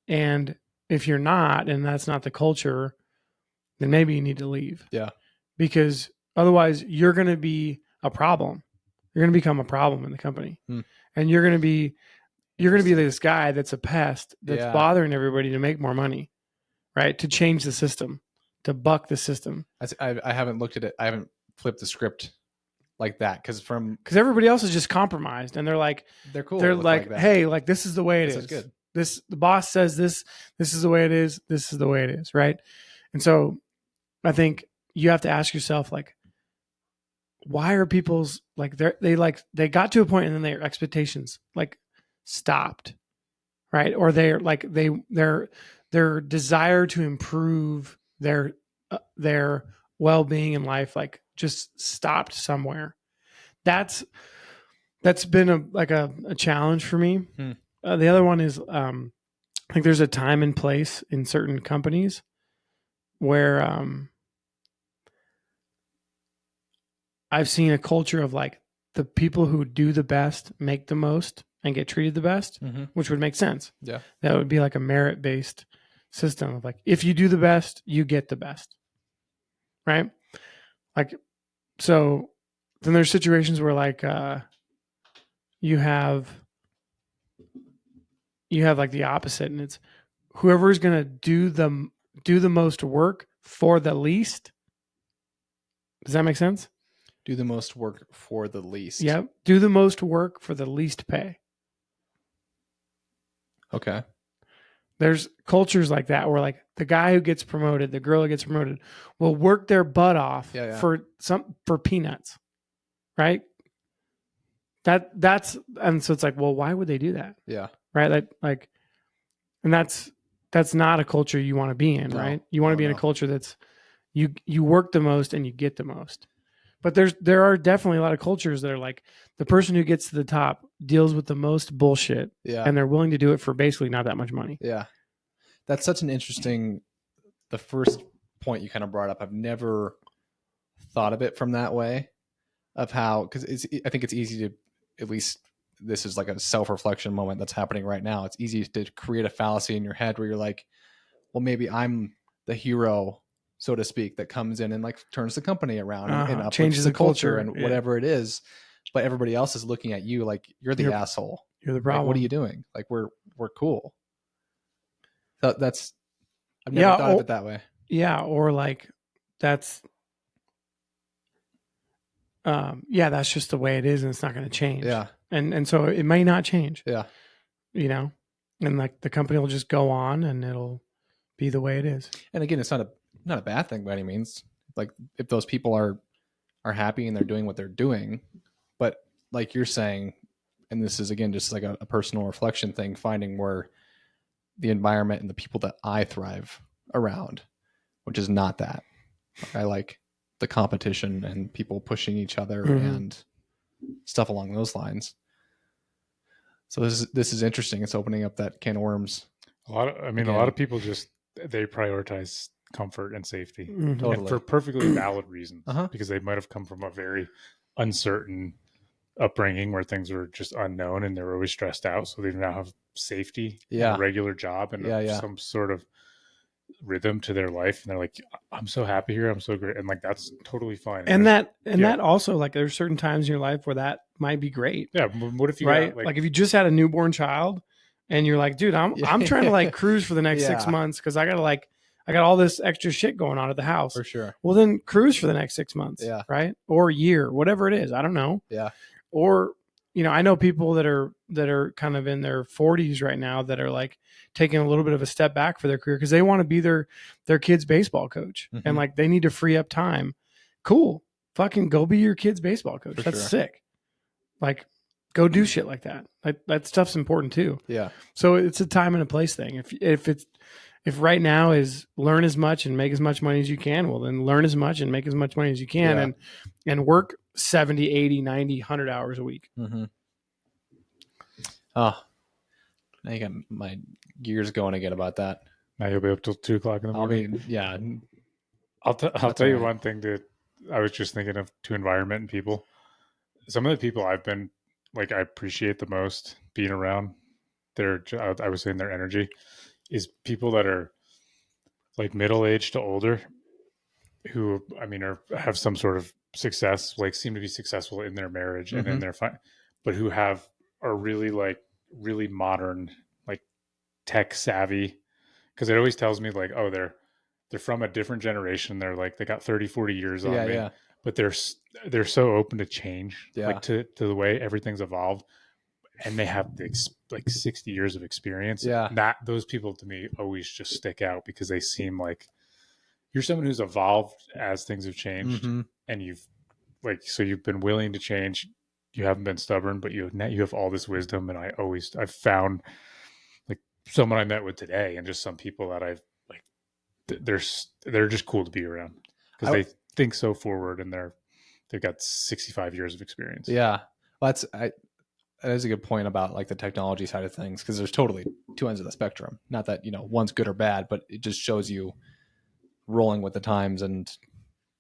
And if you're not, and that's not the culture, then maybe you need to leave.
Yeah.
Because otherwise you're going to be a problem. You're going to become a problem in the company. And you're going to be this guy that's a pest that's bothering everybody to make more money, right? To change the system, to buck the system.
I haven't looked at it. I haven't flipped the script like that because
everybody else is just compromised and they're like,
they're cool.
They're like hey, like this is the way it is.
Good.
The boss says this is the way it is. This is the way it is. Right. And so I think you have to ask yourself, like, why are people's like, they got to a point and then their expectations like stopped. Right. Or they're like, their desire to improve their well-being in life, like just stopped somewhere. That's been a challenge for me. The other one is, I think there's a time and place in certain companies where I've seen a culture of like the people who do the best make the most and get treated the best, which would make sense.
Yeah.
That would be like a merit-based system of like, if you do the best, you get the best. Right? Like, so then there's situations where like you have like the opposite, and it's whoever's going to do the most work for the least. Does that make sense?
Do the most work for the least.
Yep. Do the most work for the least pay.
Okay.
There's cultures like that where like the guy who gets promoted, the girl who gets promoted will work their butt off for peanuts. Right? That's and so it's like, well, why would they do that?
Yeah.
Right? Like and that's not a culture you want to be in, right? You want to be in a culture that's you work the most and you get the most. But there are definitely a lot of cultures that are like the person who gets to the top deals with the most bullshit, and they're willing to do it for basically not that much money.
Yeah. That's such an interesting, the first point you kind of brought up. I've never thought of it from that way of how, because I think it's easy to, at least this is like a self-reflection moment that's happening right now. It's easy to create a fallacy in your head where you're like, well, maybe I'm the hero, so to speak, that comes in and like turns the company around and
changes the culture
and whatever it is. But everybody else is looking at you like you're the asshole.
You're the problem.
Like, what are you doing? Like we're cool. So that's, I've never thought of it that way.
Yeah. Or like that's just the way it is and it's not going to change.
Yeah.
And so it may not change.
Yeah.
You know, and like the company will just go on and it'll be the way it is.
And again, it's not a bad thing by any means. Like if those people are happy and they're doing what they're doing, but like you're saying, and this is again just like a personal reflection thing, finding where the environment and the people that I thrive around, which is not that. I like the competition and people pushing each other and stuff along those lines. So this is interesting. It's opening up that can of worms.
A lot of people just, they prioritize comfort and safety,
Totally.
and for perfectly valid reasons, because they might have come from a very uncertain upbringing where things were just unknown and they're always stressed out. So they now have safety, a regular job, and some sort of rhythm to their life. And they're like, I'm so happy here. I'm so great. And like, that's totally fine.
And that also, like, there's certain times in your life where that might be great.
Yeah. What if you
got, like if you just had a newborn child and you're like, dude, I'm trying to like cruise for the next 6 months because I got all this extra shit going on at the house.
For sure.
Well, then cruise for the next 6 months.
Yeah.
Right. Or a year, whatever it is. I don't know.
Yeah.
Or, I know people that are kind of in their 40s right now that are like taking a little bit of a step back for their career because they want to be their kid's baseball coach and like they need to free up time. Cool. Fucking go be your kid's baseball coach. That's sick. Like go do shit like that. That stuff's important too.
Yeah.
So it's a time and a place thing. If right now is learn as much and make as much money as you can, well then learn as much and make as much money as you can and work 70, 80, 90, 100 hours a week.
Oh, now you got my gears going again about that.
Now you'll be up till 2:00 in the morning.
I'll be,
I'll
That's
tell you
all right.
one thing that I was just thinking of to environment and people. Some of the people I've been like, I appreciate the most being around I was saying their energy is people that are like middle aged to older who, I mean, have some sort of success, like seem to be successful in their marriage and in their but who are really like really modern, like tech savvy. Cause it always tells me like, oh, they're from a different generation. They're like, they got 30, 40 years on me, but they're so open to change, like to the way everything's evolved. And they have like 60 years of experience.
Yeah.
That those people to me always just stick out because they seem like you're someone who's evolved as things have changed, and you've so you've been willing to change. You haven't been stubborn, but you have all this wisdom. And I've found like someone I met with today, and just some people that I've like, they're just cool to be around because they think so forward, and they've got 65 years of experience.
Yeah, well, that is a good point about like the technology side of things, because there's totally two ends of the spectrum. Not that, one's good or bad, but it just shows you rolling with the times, and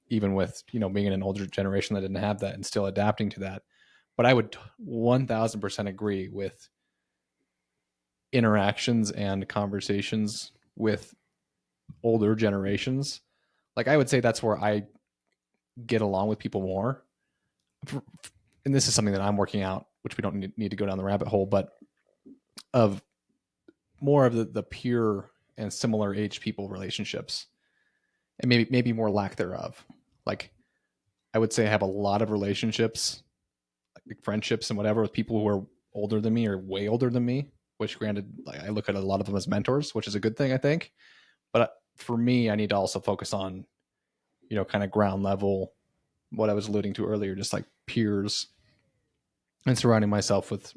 even with, being in an older generation that didn't have that and still adapting to that. But I would 1000% agree with interactions and conversations with older generations. Like, I would say that's where I get along with people more. And this is something that I'm working out, which we don't need to go down the rabbit hole, but of more of the peer and similar age people relationships, and maybe more lack thereof. Like, I would say I have a lot of relationships, like friendships and whatever, with people who are older than me or way older than me, which granted, like, I look at a lot of them as mentors, which is a good thing, I think. But for me, I need to also focus on, kind of ground level, what I was alluding to earlier, just like peers, and surrounding myself with,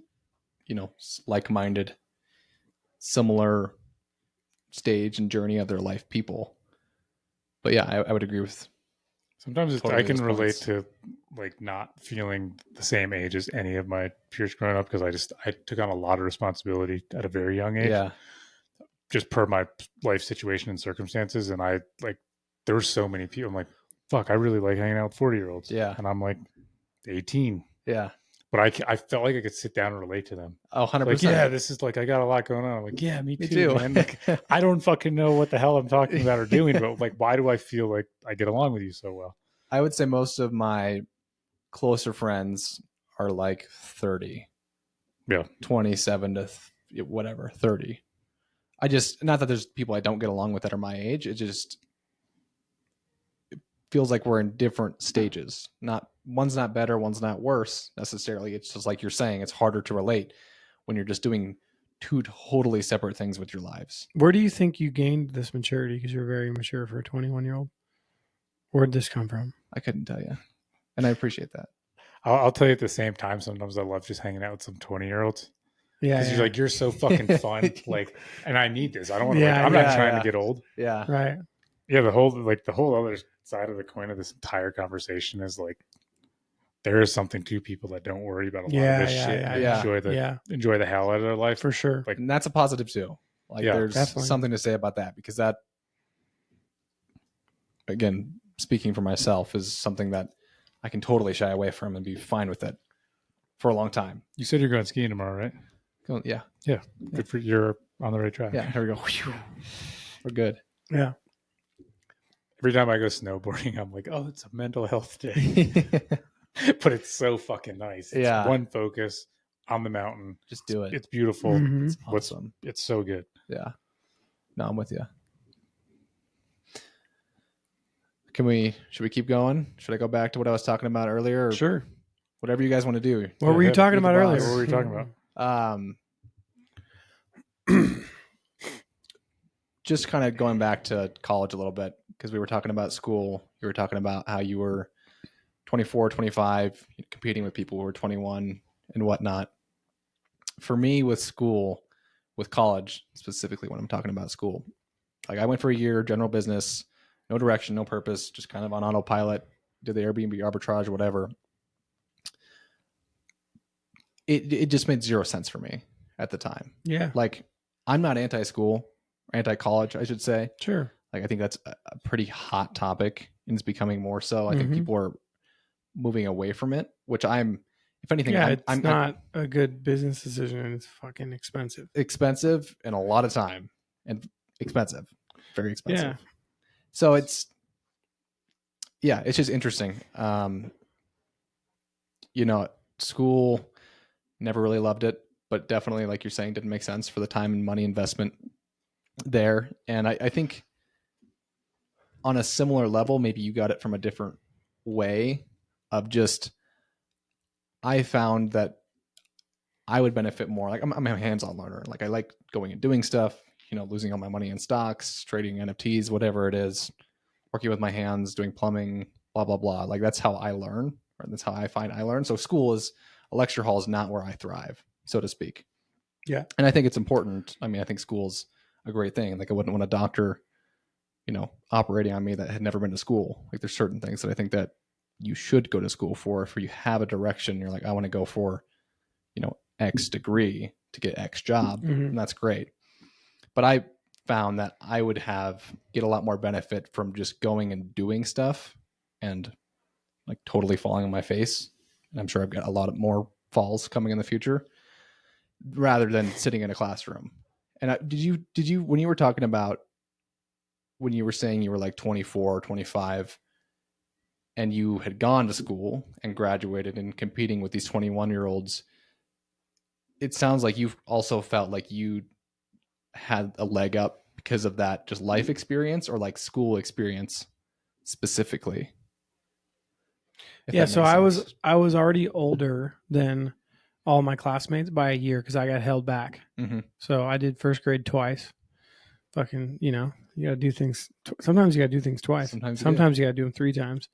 like-minded, similar stage and journey of their life people. But yeah, I would agree with.
Sometimes I can relate to like not feeling the same age as any of my peers growing up, because I took on a lot of responsibility at a very young age.
Yeah.
Just per my life situation and circumstances. And there were so many people. I'm like, fuck, I really like hanging out with 40-year-olds.
Yeah.
And I'm like 18.
Yeah.
But I felt like I could sit down and relate to them.
Oh, 100%.
Like, yeah, this is like, I got a lot going on. I'm like, yeah, me too. Man. Like, I don't fucking know what the hell I'm talking about or doing, but like, why do I feel like I get along with you so well?
I would say most of my closer friends are like 30.
Yeah.
27 to whatever, 30. Not that there's people I don't get along with that are my age. It feels like we're in different stages. One's not better, one's not worse necessarily. It's just like you're saying, it's harder to relate when you're just doing two totally separate things with your lives.
Where do you think you gained this maturity? Because you're very mature for a 21-year-old. Where'd this come from?
I couldn't tell you. And I appreciate that.
I'll tell you at the same time, sometimes I love just hanging out with some 20-year-olds.
Yeah.
Because you're like, you're so fucking fun. Like, and I need this. I don't want to, I'm not trying to get old.
Yeah.
Right.
Yeah. The whole other side of the coin of this entire conversation is like, there is something to people that don't worry about a lot of this shit. And enjoy the hell out of their life.
For sure.
Like, and that's a positive too. Like, there's something to say about that, because that, again, speaking for myself, is something that I can totally shy away from and be fine with it for a long time.
You said you're going skiing tomorrow, right?
Yeah.
Yeah. Good for you're on the right track.
Yeah. Here we go. We're good.
Yeah.
Every time I go snowboarding, I'm like, oh, it's a mental health day. But it's so fucking nice. It's one focus on the mountain.
Just do it.
It's beautiful.
Mm-hmm.
It's awesome.
It's so good.
Yeah. No, I'm with you. Should we keep going? Should I go back to what I was talking about earlier?
Sure.
Whatever you guys want to do.
What were you talking about earlier?
What were we talking about?
Just kind of going back to college a little bit, because we were talking about school. You were talking about how you were 24, 25, competing with people who were 21 and whatnot. For me, with school, with college, specifically when I'm talking about school, like, I went for a year, general business, no direction, no purpose, just kind of on autopilot, did the Airbnb arbitrage or whatever. It just made zero sense for me at the time.
Yeah.
Like, I'm not anti-school, anti-college, I should say.
Sure.
Like, I think that's a pretty hot topic, and it's becoming more so. I think people are moving away from it, which if anything,
it's not a good business decision, and it's fucking
expensive and a lot of time, and expensive, very expensive.
Yeah.
So it's just interesting. School, never really loved it, but definitely, like you're saying, didn't make sense for the time and money investment there. And I think on a similar level, maybe you got it from a different way of just, I found that I would benefit more. Like, I'm a hands-on learner. Like, I like going and doing stuff, losing all my money in stocks, trading NFTs, whatever it is, working with my hands, doing plumbing, blah, blah, blah. Like, that's how I learn, or that's how I find I learn. So a lecture hall is not where I thrive, so to speak.
Yeah.
And I think it's important. I mean, I think school's a great thing. Like, I wouldn't want a doctor, operating on me that had never been to school. Like, there's certain things that I think that you should go to school for. If you have a direction, you're like, I want to go for, X degree to get X job, and that's great. But I found that I would get a lot more benefit from just going and doing stuff and like totally falling on my face. And I'm sure I've got a lot of more falls coming in the future, rather than sitting in a classroom. And did you, when you were talking about, when you were saying you were like 24 or 25 and you had gone to school and graduated and competing with these 21-year-olds, it sounds like you've also felt like you had a leg up because of that, just life experience, or like school experience specifically.
Yeah. So I was already older than all my classmates by a year because I got held back. So I did first grade twice. Fucking, you got to do things. Sometimes you got to do things twice. Sometimes you got to do them 3 times.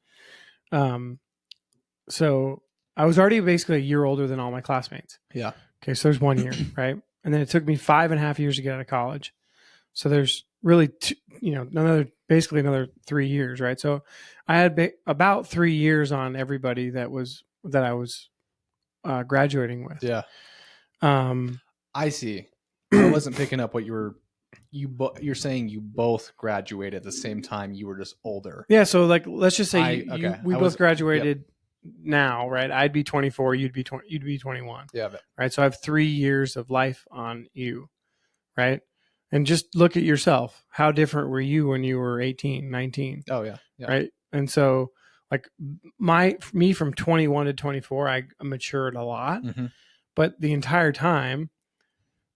So I was already basically a year older than all my classmates.
Yeah.
Okay. So there's 1 year, right? And then it took me 5.5 years to get out of college. So there's really, basically another 3 years, right? So I had about 3 years on everybody that I was graduating with.
Yeah. I see. I wasn't picking up what you're saying. You both graduated at the same time. You were just older.
Yeah. So like, let's just say we both graduated now, right? I'd be 24. You'd be 21.
Yeah.
Right. So I have 3 years of life on you. Right. And just look at yourself. How different were you when you were 18, 19?
Oh yeah.
Right. And so like me from 21 to 24, I matured a lot, but the entire time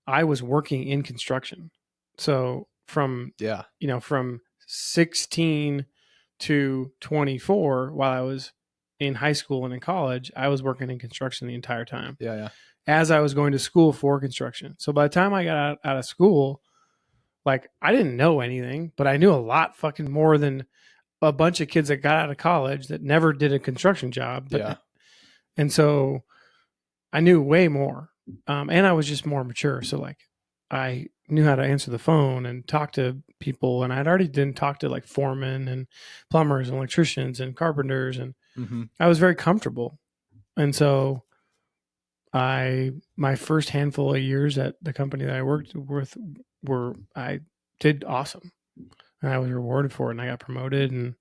I was working in construction. So from 16 to 24, while I was in high school and in college, I was working in construction the entire time.
Yeah.
As I was going to school for construction. So by the time I got out of school, like, I didn't know anything, but I knew a lot fucking more than a bunch of kids that got out of college that never did a construction job. And so I knew way more. And I was just more mature. So like, I knew how to answer the phone and talk to people. And I'd already didn't talk to like foremen and plumbers and electricians and carpenters. And I was very comfortable. And so my first handful of years at the company that I worked with I did awesome, and I was rewarded for it, and I got promoted, and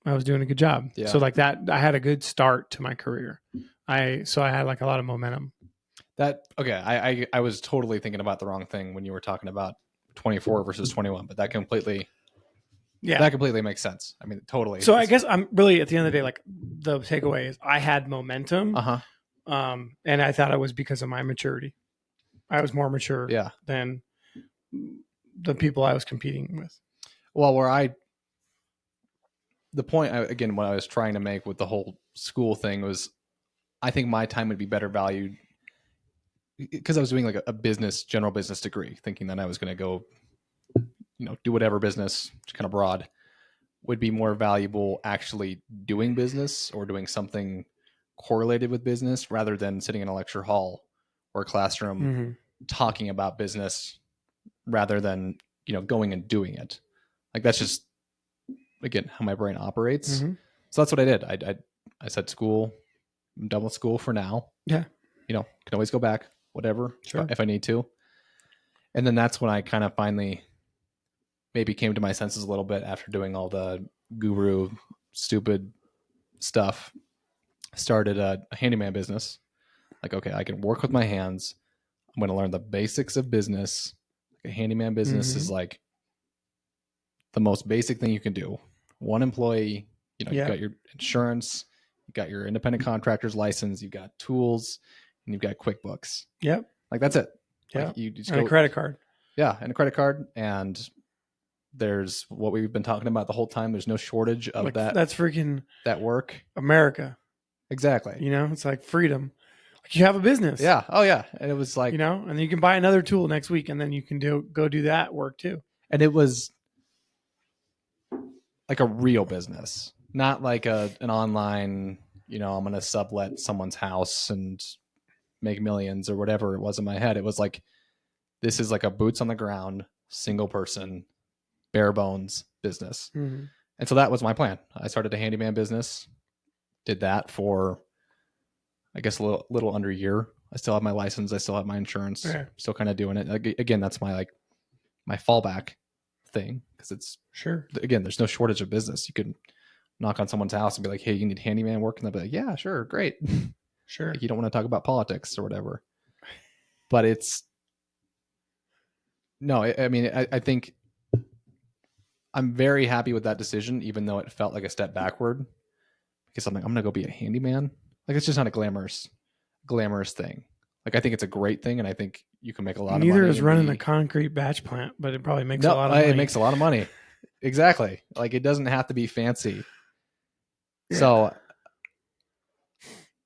I was doing a good job. Yeah. So like that, I had a good start to my career. I had like a lot of momentum.
I was totally thinking about the wrong thing when you were talking about 24 versus 21, but that completely makes sense. I mean, totally.
So I guess I'm really, at the end of the day, like, the takeaway is I had momentum. And I thought it was because of my maturity. I was more mature than the people I was competing with.
Well, the point, again, what I was trying to make with the whole school thing was, I think my time would be better valued because I was doing like a general business degree, thinking that I was going to go, do whatever business, kind of broad, would be more valuable actually doing business or doing something correlated with business rather than sitting in a lecture hall or a classroom talking about business rather than, going and doing it. Like, that's just, again, how my brain operates. So that's what I did. I said, school, I'm done with school for now.
Yeah.
Can always go back, whatever, if I need to. And then that's when I kind of finally maybe came to my senses a little bit after doing all the guru stupid stuff. Started a handyman business. Like, okay, I can work with my hands. I'm going to learn the basics of business. Like a handyman business is like the most basic thing you can do. One employee, you got your insurance, you got your independent contractor's license, you've got tools, and you've got QuickBooks.
Yep.
Like that's it.
Yeah.
Like, you just
and a credit card.
Yeah, and a credit card. And there's what we've been talking about the whole time. There's no shortage of that.
That's freaking
that work.
America.
Exactly.
It's like freedom. Like you have a business.
Yeah. Oh yeah. And it was like,
and you can buy another tool next week and then you can go do that work too.
And it was like a real business, not like an online, I'm going to sublet someone's house and make millions or whatever it was in my head. It was like, this is like a boots on the ground, single person, bare bones business.
Mm-hmm.
And so that was my plan. I started a handyman business, did that for, I guess, a little under a year. I still have my license. I still have my insurance. Okay. Still kind of doing it. Again, that's my fallback thing. Cause it's again, there's no shortage of business. You could knock on someone's house and be like, hey, you need handyman work. And they'll be like, yeah, sure. Great.
Sure.
Like, you don't want to talk about politics or whatever, but I think I'm very happy with that decision, even though it felt like a step backward, because I'm like, I'm going to go be a handyman. Like, it's just not a glamorous thing. Like, I think it's a great thing. And I think you can make a lot of money.
Neither is running a concrete batch plant, but it probably makes a lot of money.
It makes a lot of money. Exactly. Like, it doesn't have to be fancy. Yeah. So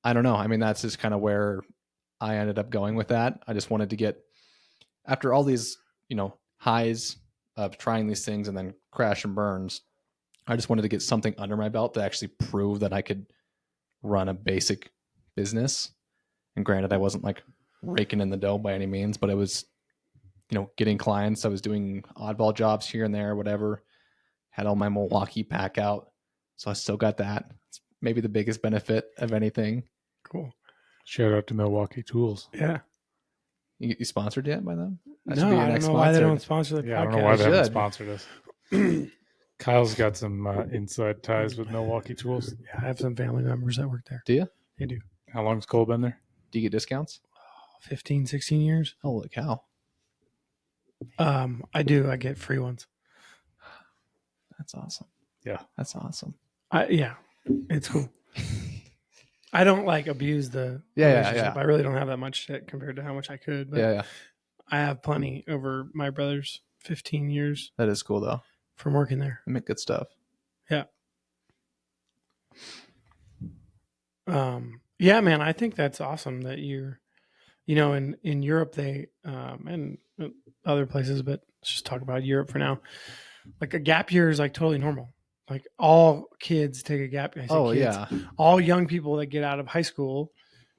I don't know. I mean, that's just kind of where I ended up going with that. I just wanted to get, after all these, highs of trying these things and then crash and burns, I just wanted to get something under my belt to actually prove that I could run a basic business. And granted, I wasn't like raking in the dough by any means, but it was, getting clients. I was doing oddball jobs here and there, whatever. Had all my Milwaukee pack out. So I still got that. It's maybe the biggest benefit of anything.
Cool.
Shout out to Milwaukee Tools.
Yeah.
You sponsored yet by them?
I don't know why they don't sponsor the podcast.
I don't know why they haven't sponsored us. Kyle's got some inside ties with Milwaukee Tools.
Yeah, I have some family members that work there.
Do you?
They do.
How long's Cole been there?
Do you get discounts?
15, 16 years.
Holy cow.
I do. I get free ones.
That's awesome.
Yeah.
That's awesome.
Yeah, it's cool. I don't abuse the relationship.
Yeah.
I really don't have that much shit compared to how much I could. But
yeah.
I have plenty over my brother's 15 years.
That is cool though.
From working there.
They make good stuff.
Yeah. Yeah, man, I think that's awesome that you're, in Europe, they, and other places, but let's just talk about Europe for now. Like a gap year is totally normal. Like all kids take a gap year.
Yeah.
All young people that get out of high school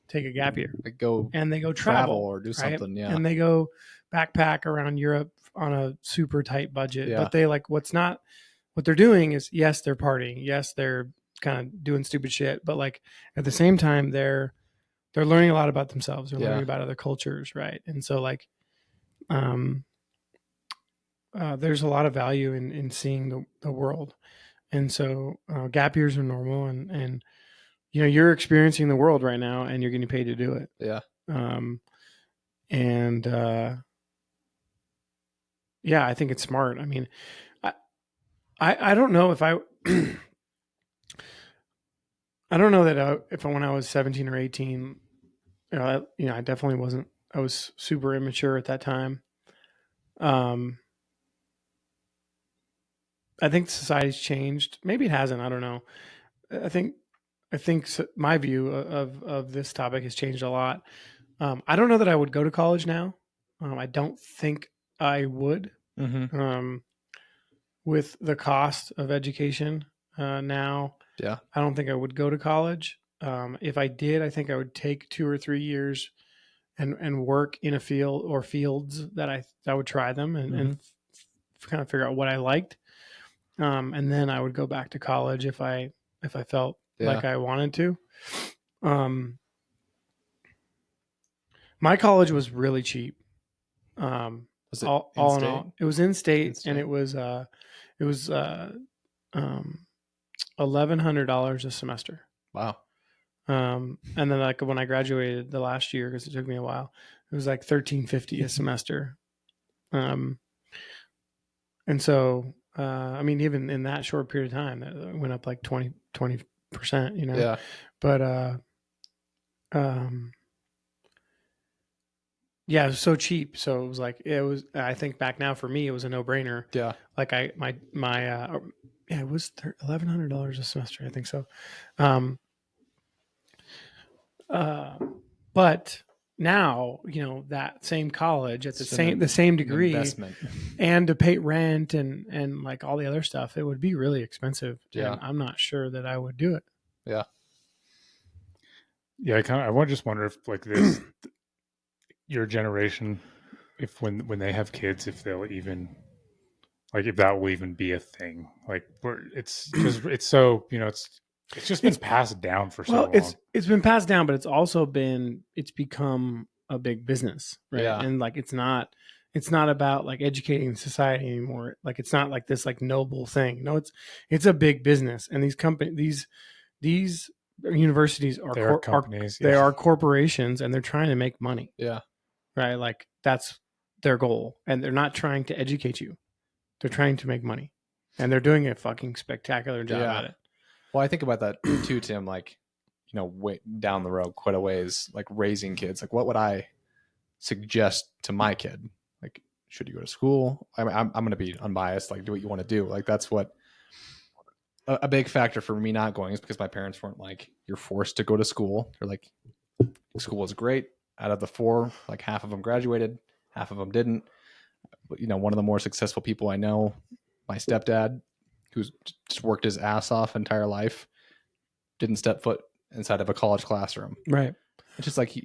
take a gap year.
They go
travel
or do something. Yeah.
And they go backpack around Europe on a super tight budget. Yeah. But they what they're doing is, yes, they're partying. Yes, they're kind of doing stupid shit. But at the same time, they're learning a lot about themselves. They're learning about other cultures. Right. And so there's a lot of value in seeing the world. And so gap years are normal and you're experiencing the world right now and you're getting paid to do it.
Yeah.
I think it's smart. I mean, I don't know if I don't know that if when I was 17 or 18, I definitely wasn't, I was super immature at that time. I think society's changed. Maybe it hasn't. I don't know. I think my view of this topic has changed a lot. I don't know that I would go to college now. I don't think I would.
Mm-hmm.
With the cost of education now.
Yeah.
I don't think I would go to college. If I did, I think I would take 2 or 3 years and work in a field or fields that I would try them and kind of figure out what I liked. And then I would go back to college if I felt like I wanted to. My college was really cheap.
Was it
all in
in-state?
all. It was in state,
In-state?
and it was $1,100 a semester.
Wow.
And then like when I graduated the last year, because it took me a while, it was like $1,350 a semester. And so I mean, even in that short period of time, that went up like 20%, you know.
Yeah.
But yeah, it was so cheap. So it was like, I think back now for me, it was a no brainer.
Yeah.
Like it was $1,100 a semester. I think so. But now, you know, that same college at the same degree,
investment,
and to pay rent and like all the other stuff, it would be really expensive.
Yeah.
And I'm not sure that I would do it.
Yeah.
Yeah, I just wonder if like this, your generation, if when they have kids, if they'll even like if that will even be a thing. Like it's because it's so, you know, it's just been passed down for so long.
It's been passed down, but it's become a big business, right?
Yeah.
And like it's not about like educating society anymore. Like it's not like this like noble thing. No, it's a big business, and these universities are
companies.
They are corporations, and they're trying to make money.
Yeah.
Right? Like that's their goal, and they're not trying to educate you. They're trying to make money, and they're doing a fucking spectacular job at it.
Well, I think about that too, Tim, like, you know, way down the road, quite a ways, like raising kids. Like, what would I suggest to my kid? Like, should you go to school? I mean, I'm going to be unbiased, like, do what you want to do. Like, that's what a big factor for me not going is because my parents weren't like, you're forced to go to school. They're like, school is great. Out of the 4, like half of them graduated, half of them didn't. But, you know, one of the more successful people I know, my stepdad, who's just worked his ass off entire life, didn't step foot inside of a college classroom.
Right.
It's just like, he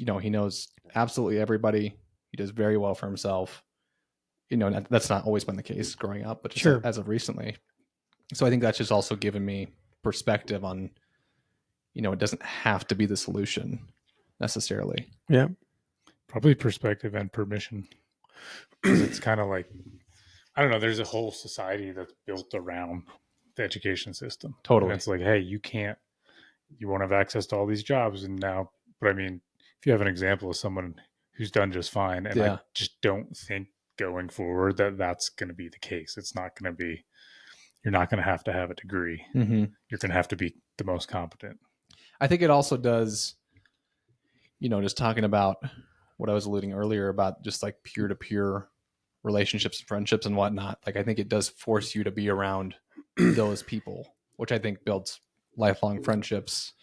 knows absolutely everybody. He does very well for himself. You know, that's not always been the case growing up, but just as of recently. So I think that's just also given me perspective on, you know, it doesn't have to be the solution necessarily.
Yeah.
Probably perspective and permission. It's kind of like, I don't know, there's a whole society that's built around the education system.
Totally.
And it's like, hey, you won't have access to all these jobs. And now, but I mean, if you have an example of someone who's done just fine, and I just don't think going forward that's going to be the case. It's not going to be, you're not going to have a degree.
Mm-hmm.
You're going to have to be the most competent.
I think it also does, you know, just talking about what I was alluding earlier about just like peer-to-peer relationships and friendships and whatnot. Like, I think it does force you to be around those people, which I think builds lifelong friendships,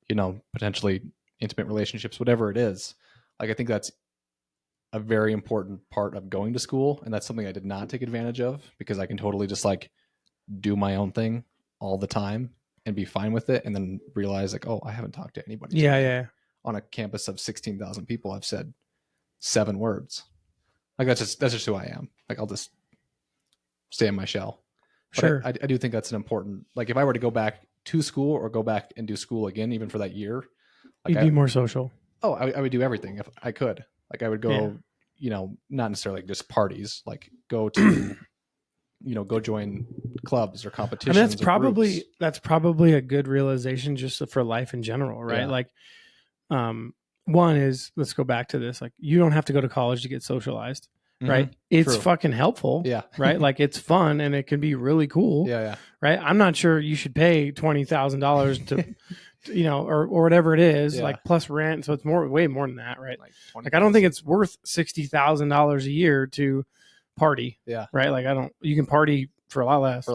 you know, potentially intimate relationships, whatever it is. Like, I think that's a very important part of going to school. And that's something I did not take advantage of, because I can totally just like do my own thing all the time and be fine with it. And then realize like, oh, I haven't talked to anybody.
Yeah. Yeah.
On a campus of 16,000 people, I've said 7 words. Like, that's just who I am. Like, I'll just stay in my shell. But
sure.
I do think that's an important, like, if I were to go back to school or go back and do school again, even for that year, like,
you'd be more social.
Oh, I would do everything if I could. Like, I would go, you know, not necessarily just parties, like go to, you know, go join clubs or competitions.
I mean, that's probably a good realization just for life in general, right?
Yeah.
Like, one is, let's go back to this. Like, you don't have to go to college to get socialized, right? Mm-hmm. It's fucking helpful.
Yeah.
Right. Like, it's fun and it can be really cool.
Yeah.
Right. I'm not sure you should pay $20,000 to, you know, or whatever it is, like plus rent. So it's way more than that. Right. Like I don't think it's worth $60,000 a year to party.
Yeah.
Right. Like you can party for a lot less,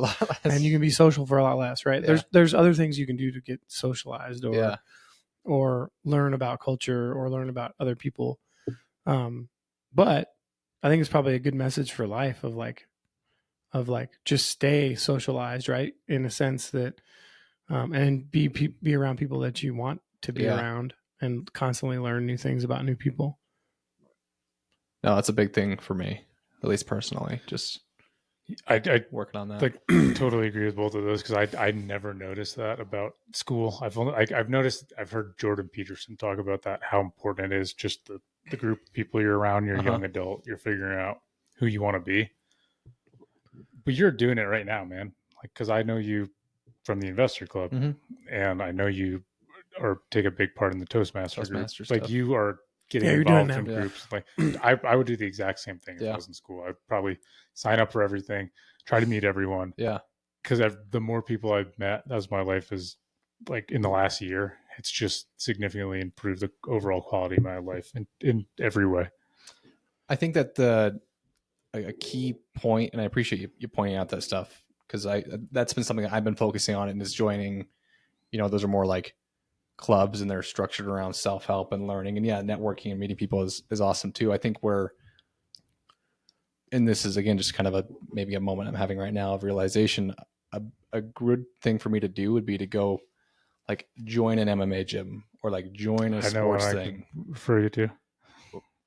and you can be social for a lot less. Right. Yeah. There's other things you can do to get socialized or learn about culture or learn about other people. But I think it's probably a good message for life of like just stay socialized, right? In a sense that, and be around people that you want to be around and constantly learn new things about new people.
No, that's a big thing for me, at least personally. Just
I
working on that.
Like totally agree with both of those, because I never noticed that about school. I've heard Jordan Peterson talk about that, how important it is just the group of people you're around, you're a young adult, you're figuring out who you want to be. But you're doing it right now, man. Like, because I know you from the investor club, and I know you take a big part in the Toastmaster group.
Stuff.
Like, you are getting
you're
involved
doing
in
that.
groups. Like, I would do the exact same thing if I was in school. I'd probably sign up for everything, try to meet everyone.
Yeah.
Because the more people I've met as my life is, like, in the last year, it's just significantly improved the overall quality of my life in every way.
I think that a key point, and I appreciate you pointing out that stuff, because that's been something I've been focusing on, and is joining, those are more like clubs, and they're structured around self-help and learning, and networking and meeting people is awesome too. I think and this is again just kind of maybe a moment I'm having right now of realization, a good thing for me to do would be to go like join an MMA gym or like join a sports thing. I can
refer you to.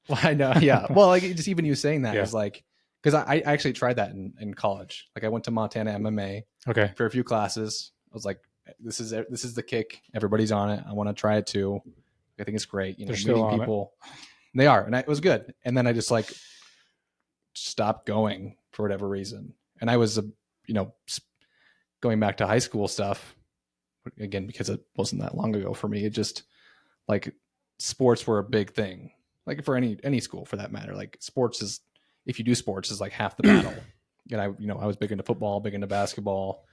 Well, I know, yeah. Well, like just even you saying that is like, because I actually tried that in college. Like, I went to Montana MMA for a few classes. I was like, this is the kick. Everybody's on it. I want to try it too. I think it's great.
They're meeting
people. They are, and it was good. And then I just like stopped going for whatever reason. And I was, going back to high school stuff again, because it wasn't that long ago for me. It just like sports were a big thing, like for any school for that matter. Like if you do sports is like half the battle. And I was big into football, big into basketball,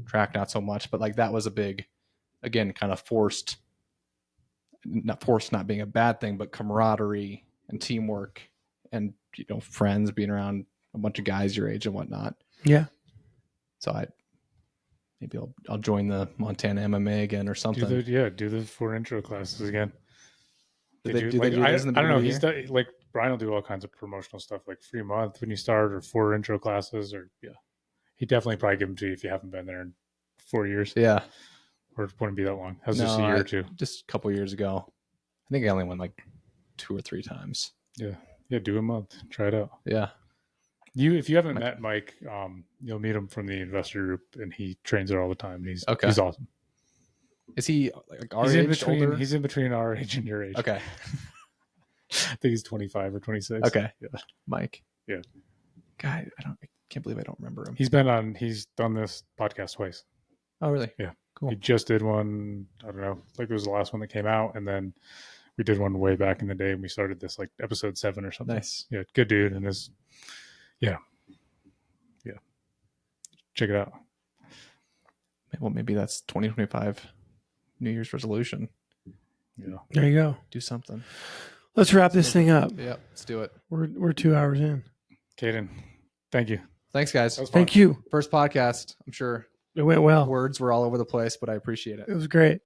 track, not so much, but like that was a big, again, kind of not being a bad thing, but camaraderie and teamwork and, friends, being around a bunch of guys your age and whatnot.
Yeah.
So I'll join the Montana MMA again or something.
Do the 4 intro classes again.
Do they do this in the
I don't know.
He's
done, like, Brian will do all kinds of promotional stuff, like free month when you start, or 4 intro classes, or he definitely probably give them to you if you haven't been there in 4 years.
Yeah,
or it wouldn't be that long. That was just a year or two.
Just a couple of years ago. I think I only went like 2 or 3 times.
Yeah. Do a month. Try it out.
Yeah.
If you haven't met Mike, you'll meet him from the investor group, and he trains there all the time. He's awesome.
Is he like our age? Older?
He's in between our age and your age.
Okay.
I think he's 25 or 26.
Okay.
Yeah.
Mike.
Yeah.
God, I can't believe I don't remember him.
He's done this podcast twice.
Oh, really?
Yeah.
Cool.
He just did one, I don't know, like it was the last one that came out, and then we did one way back in the day, and we started this like episode 7 or something.
Nice.
Yeah, good dude, and yeah. Check it out.
Well, maybe that's 2025 New Year's resolution.
Yeah.
There you go.
Do something.
Let's wrap this thing up.
Yeah, let's do it.
We're 2 hours in.
Kaiden, thank you.
Thanks, guys.
Thank you.
First podcast. I'm sure
it went well.
Words were all over the place, but I appreciate it.
It was great.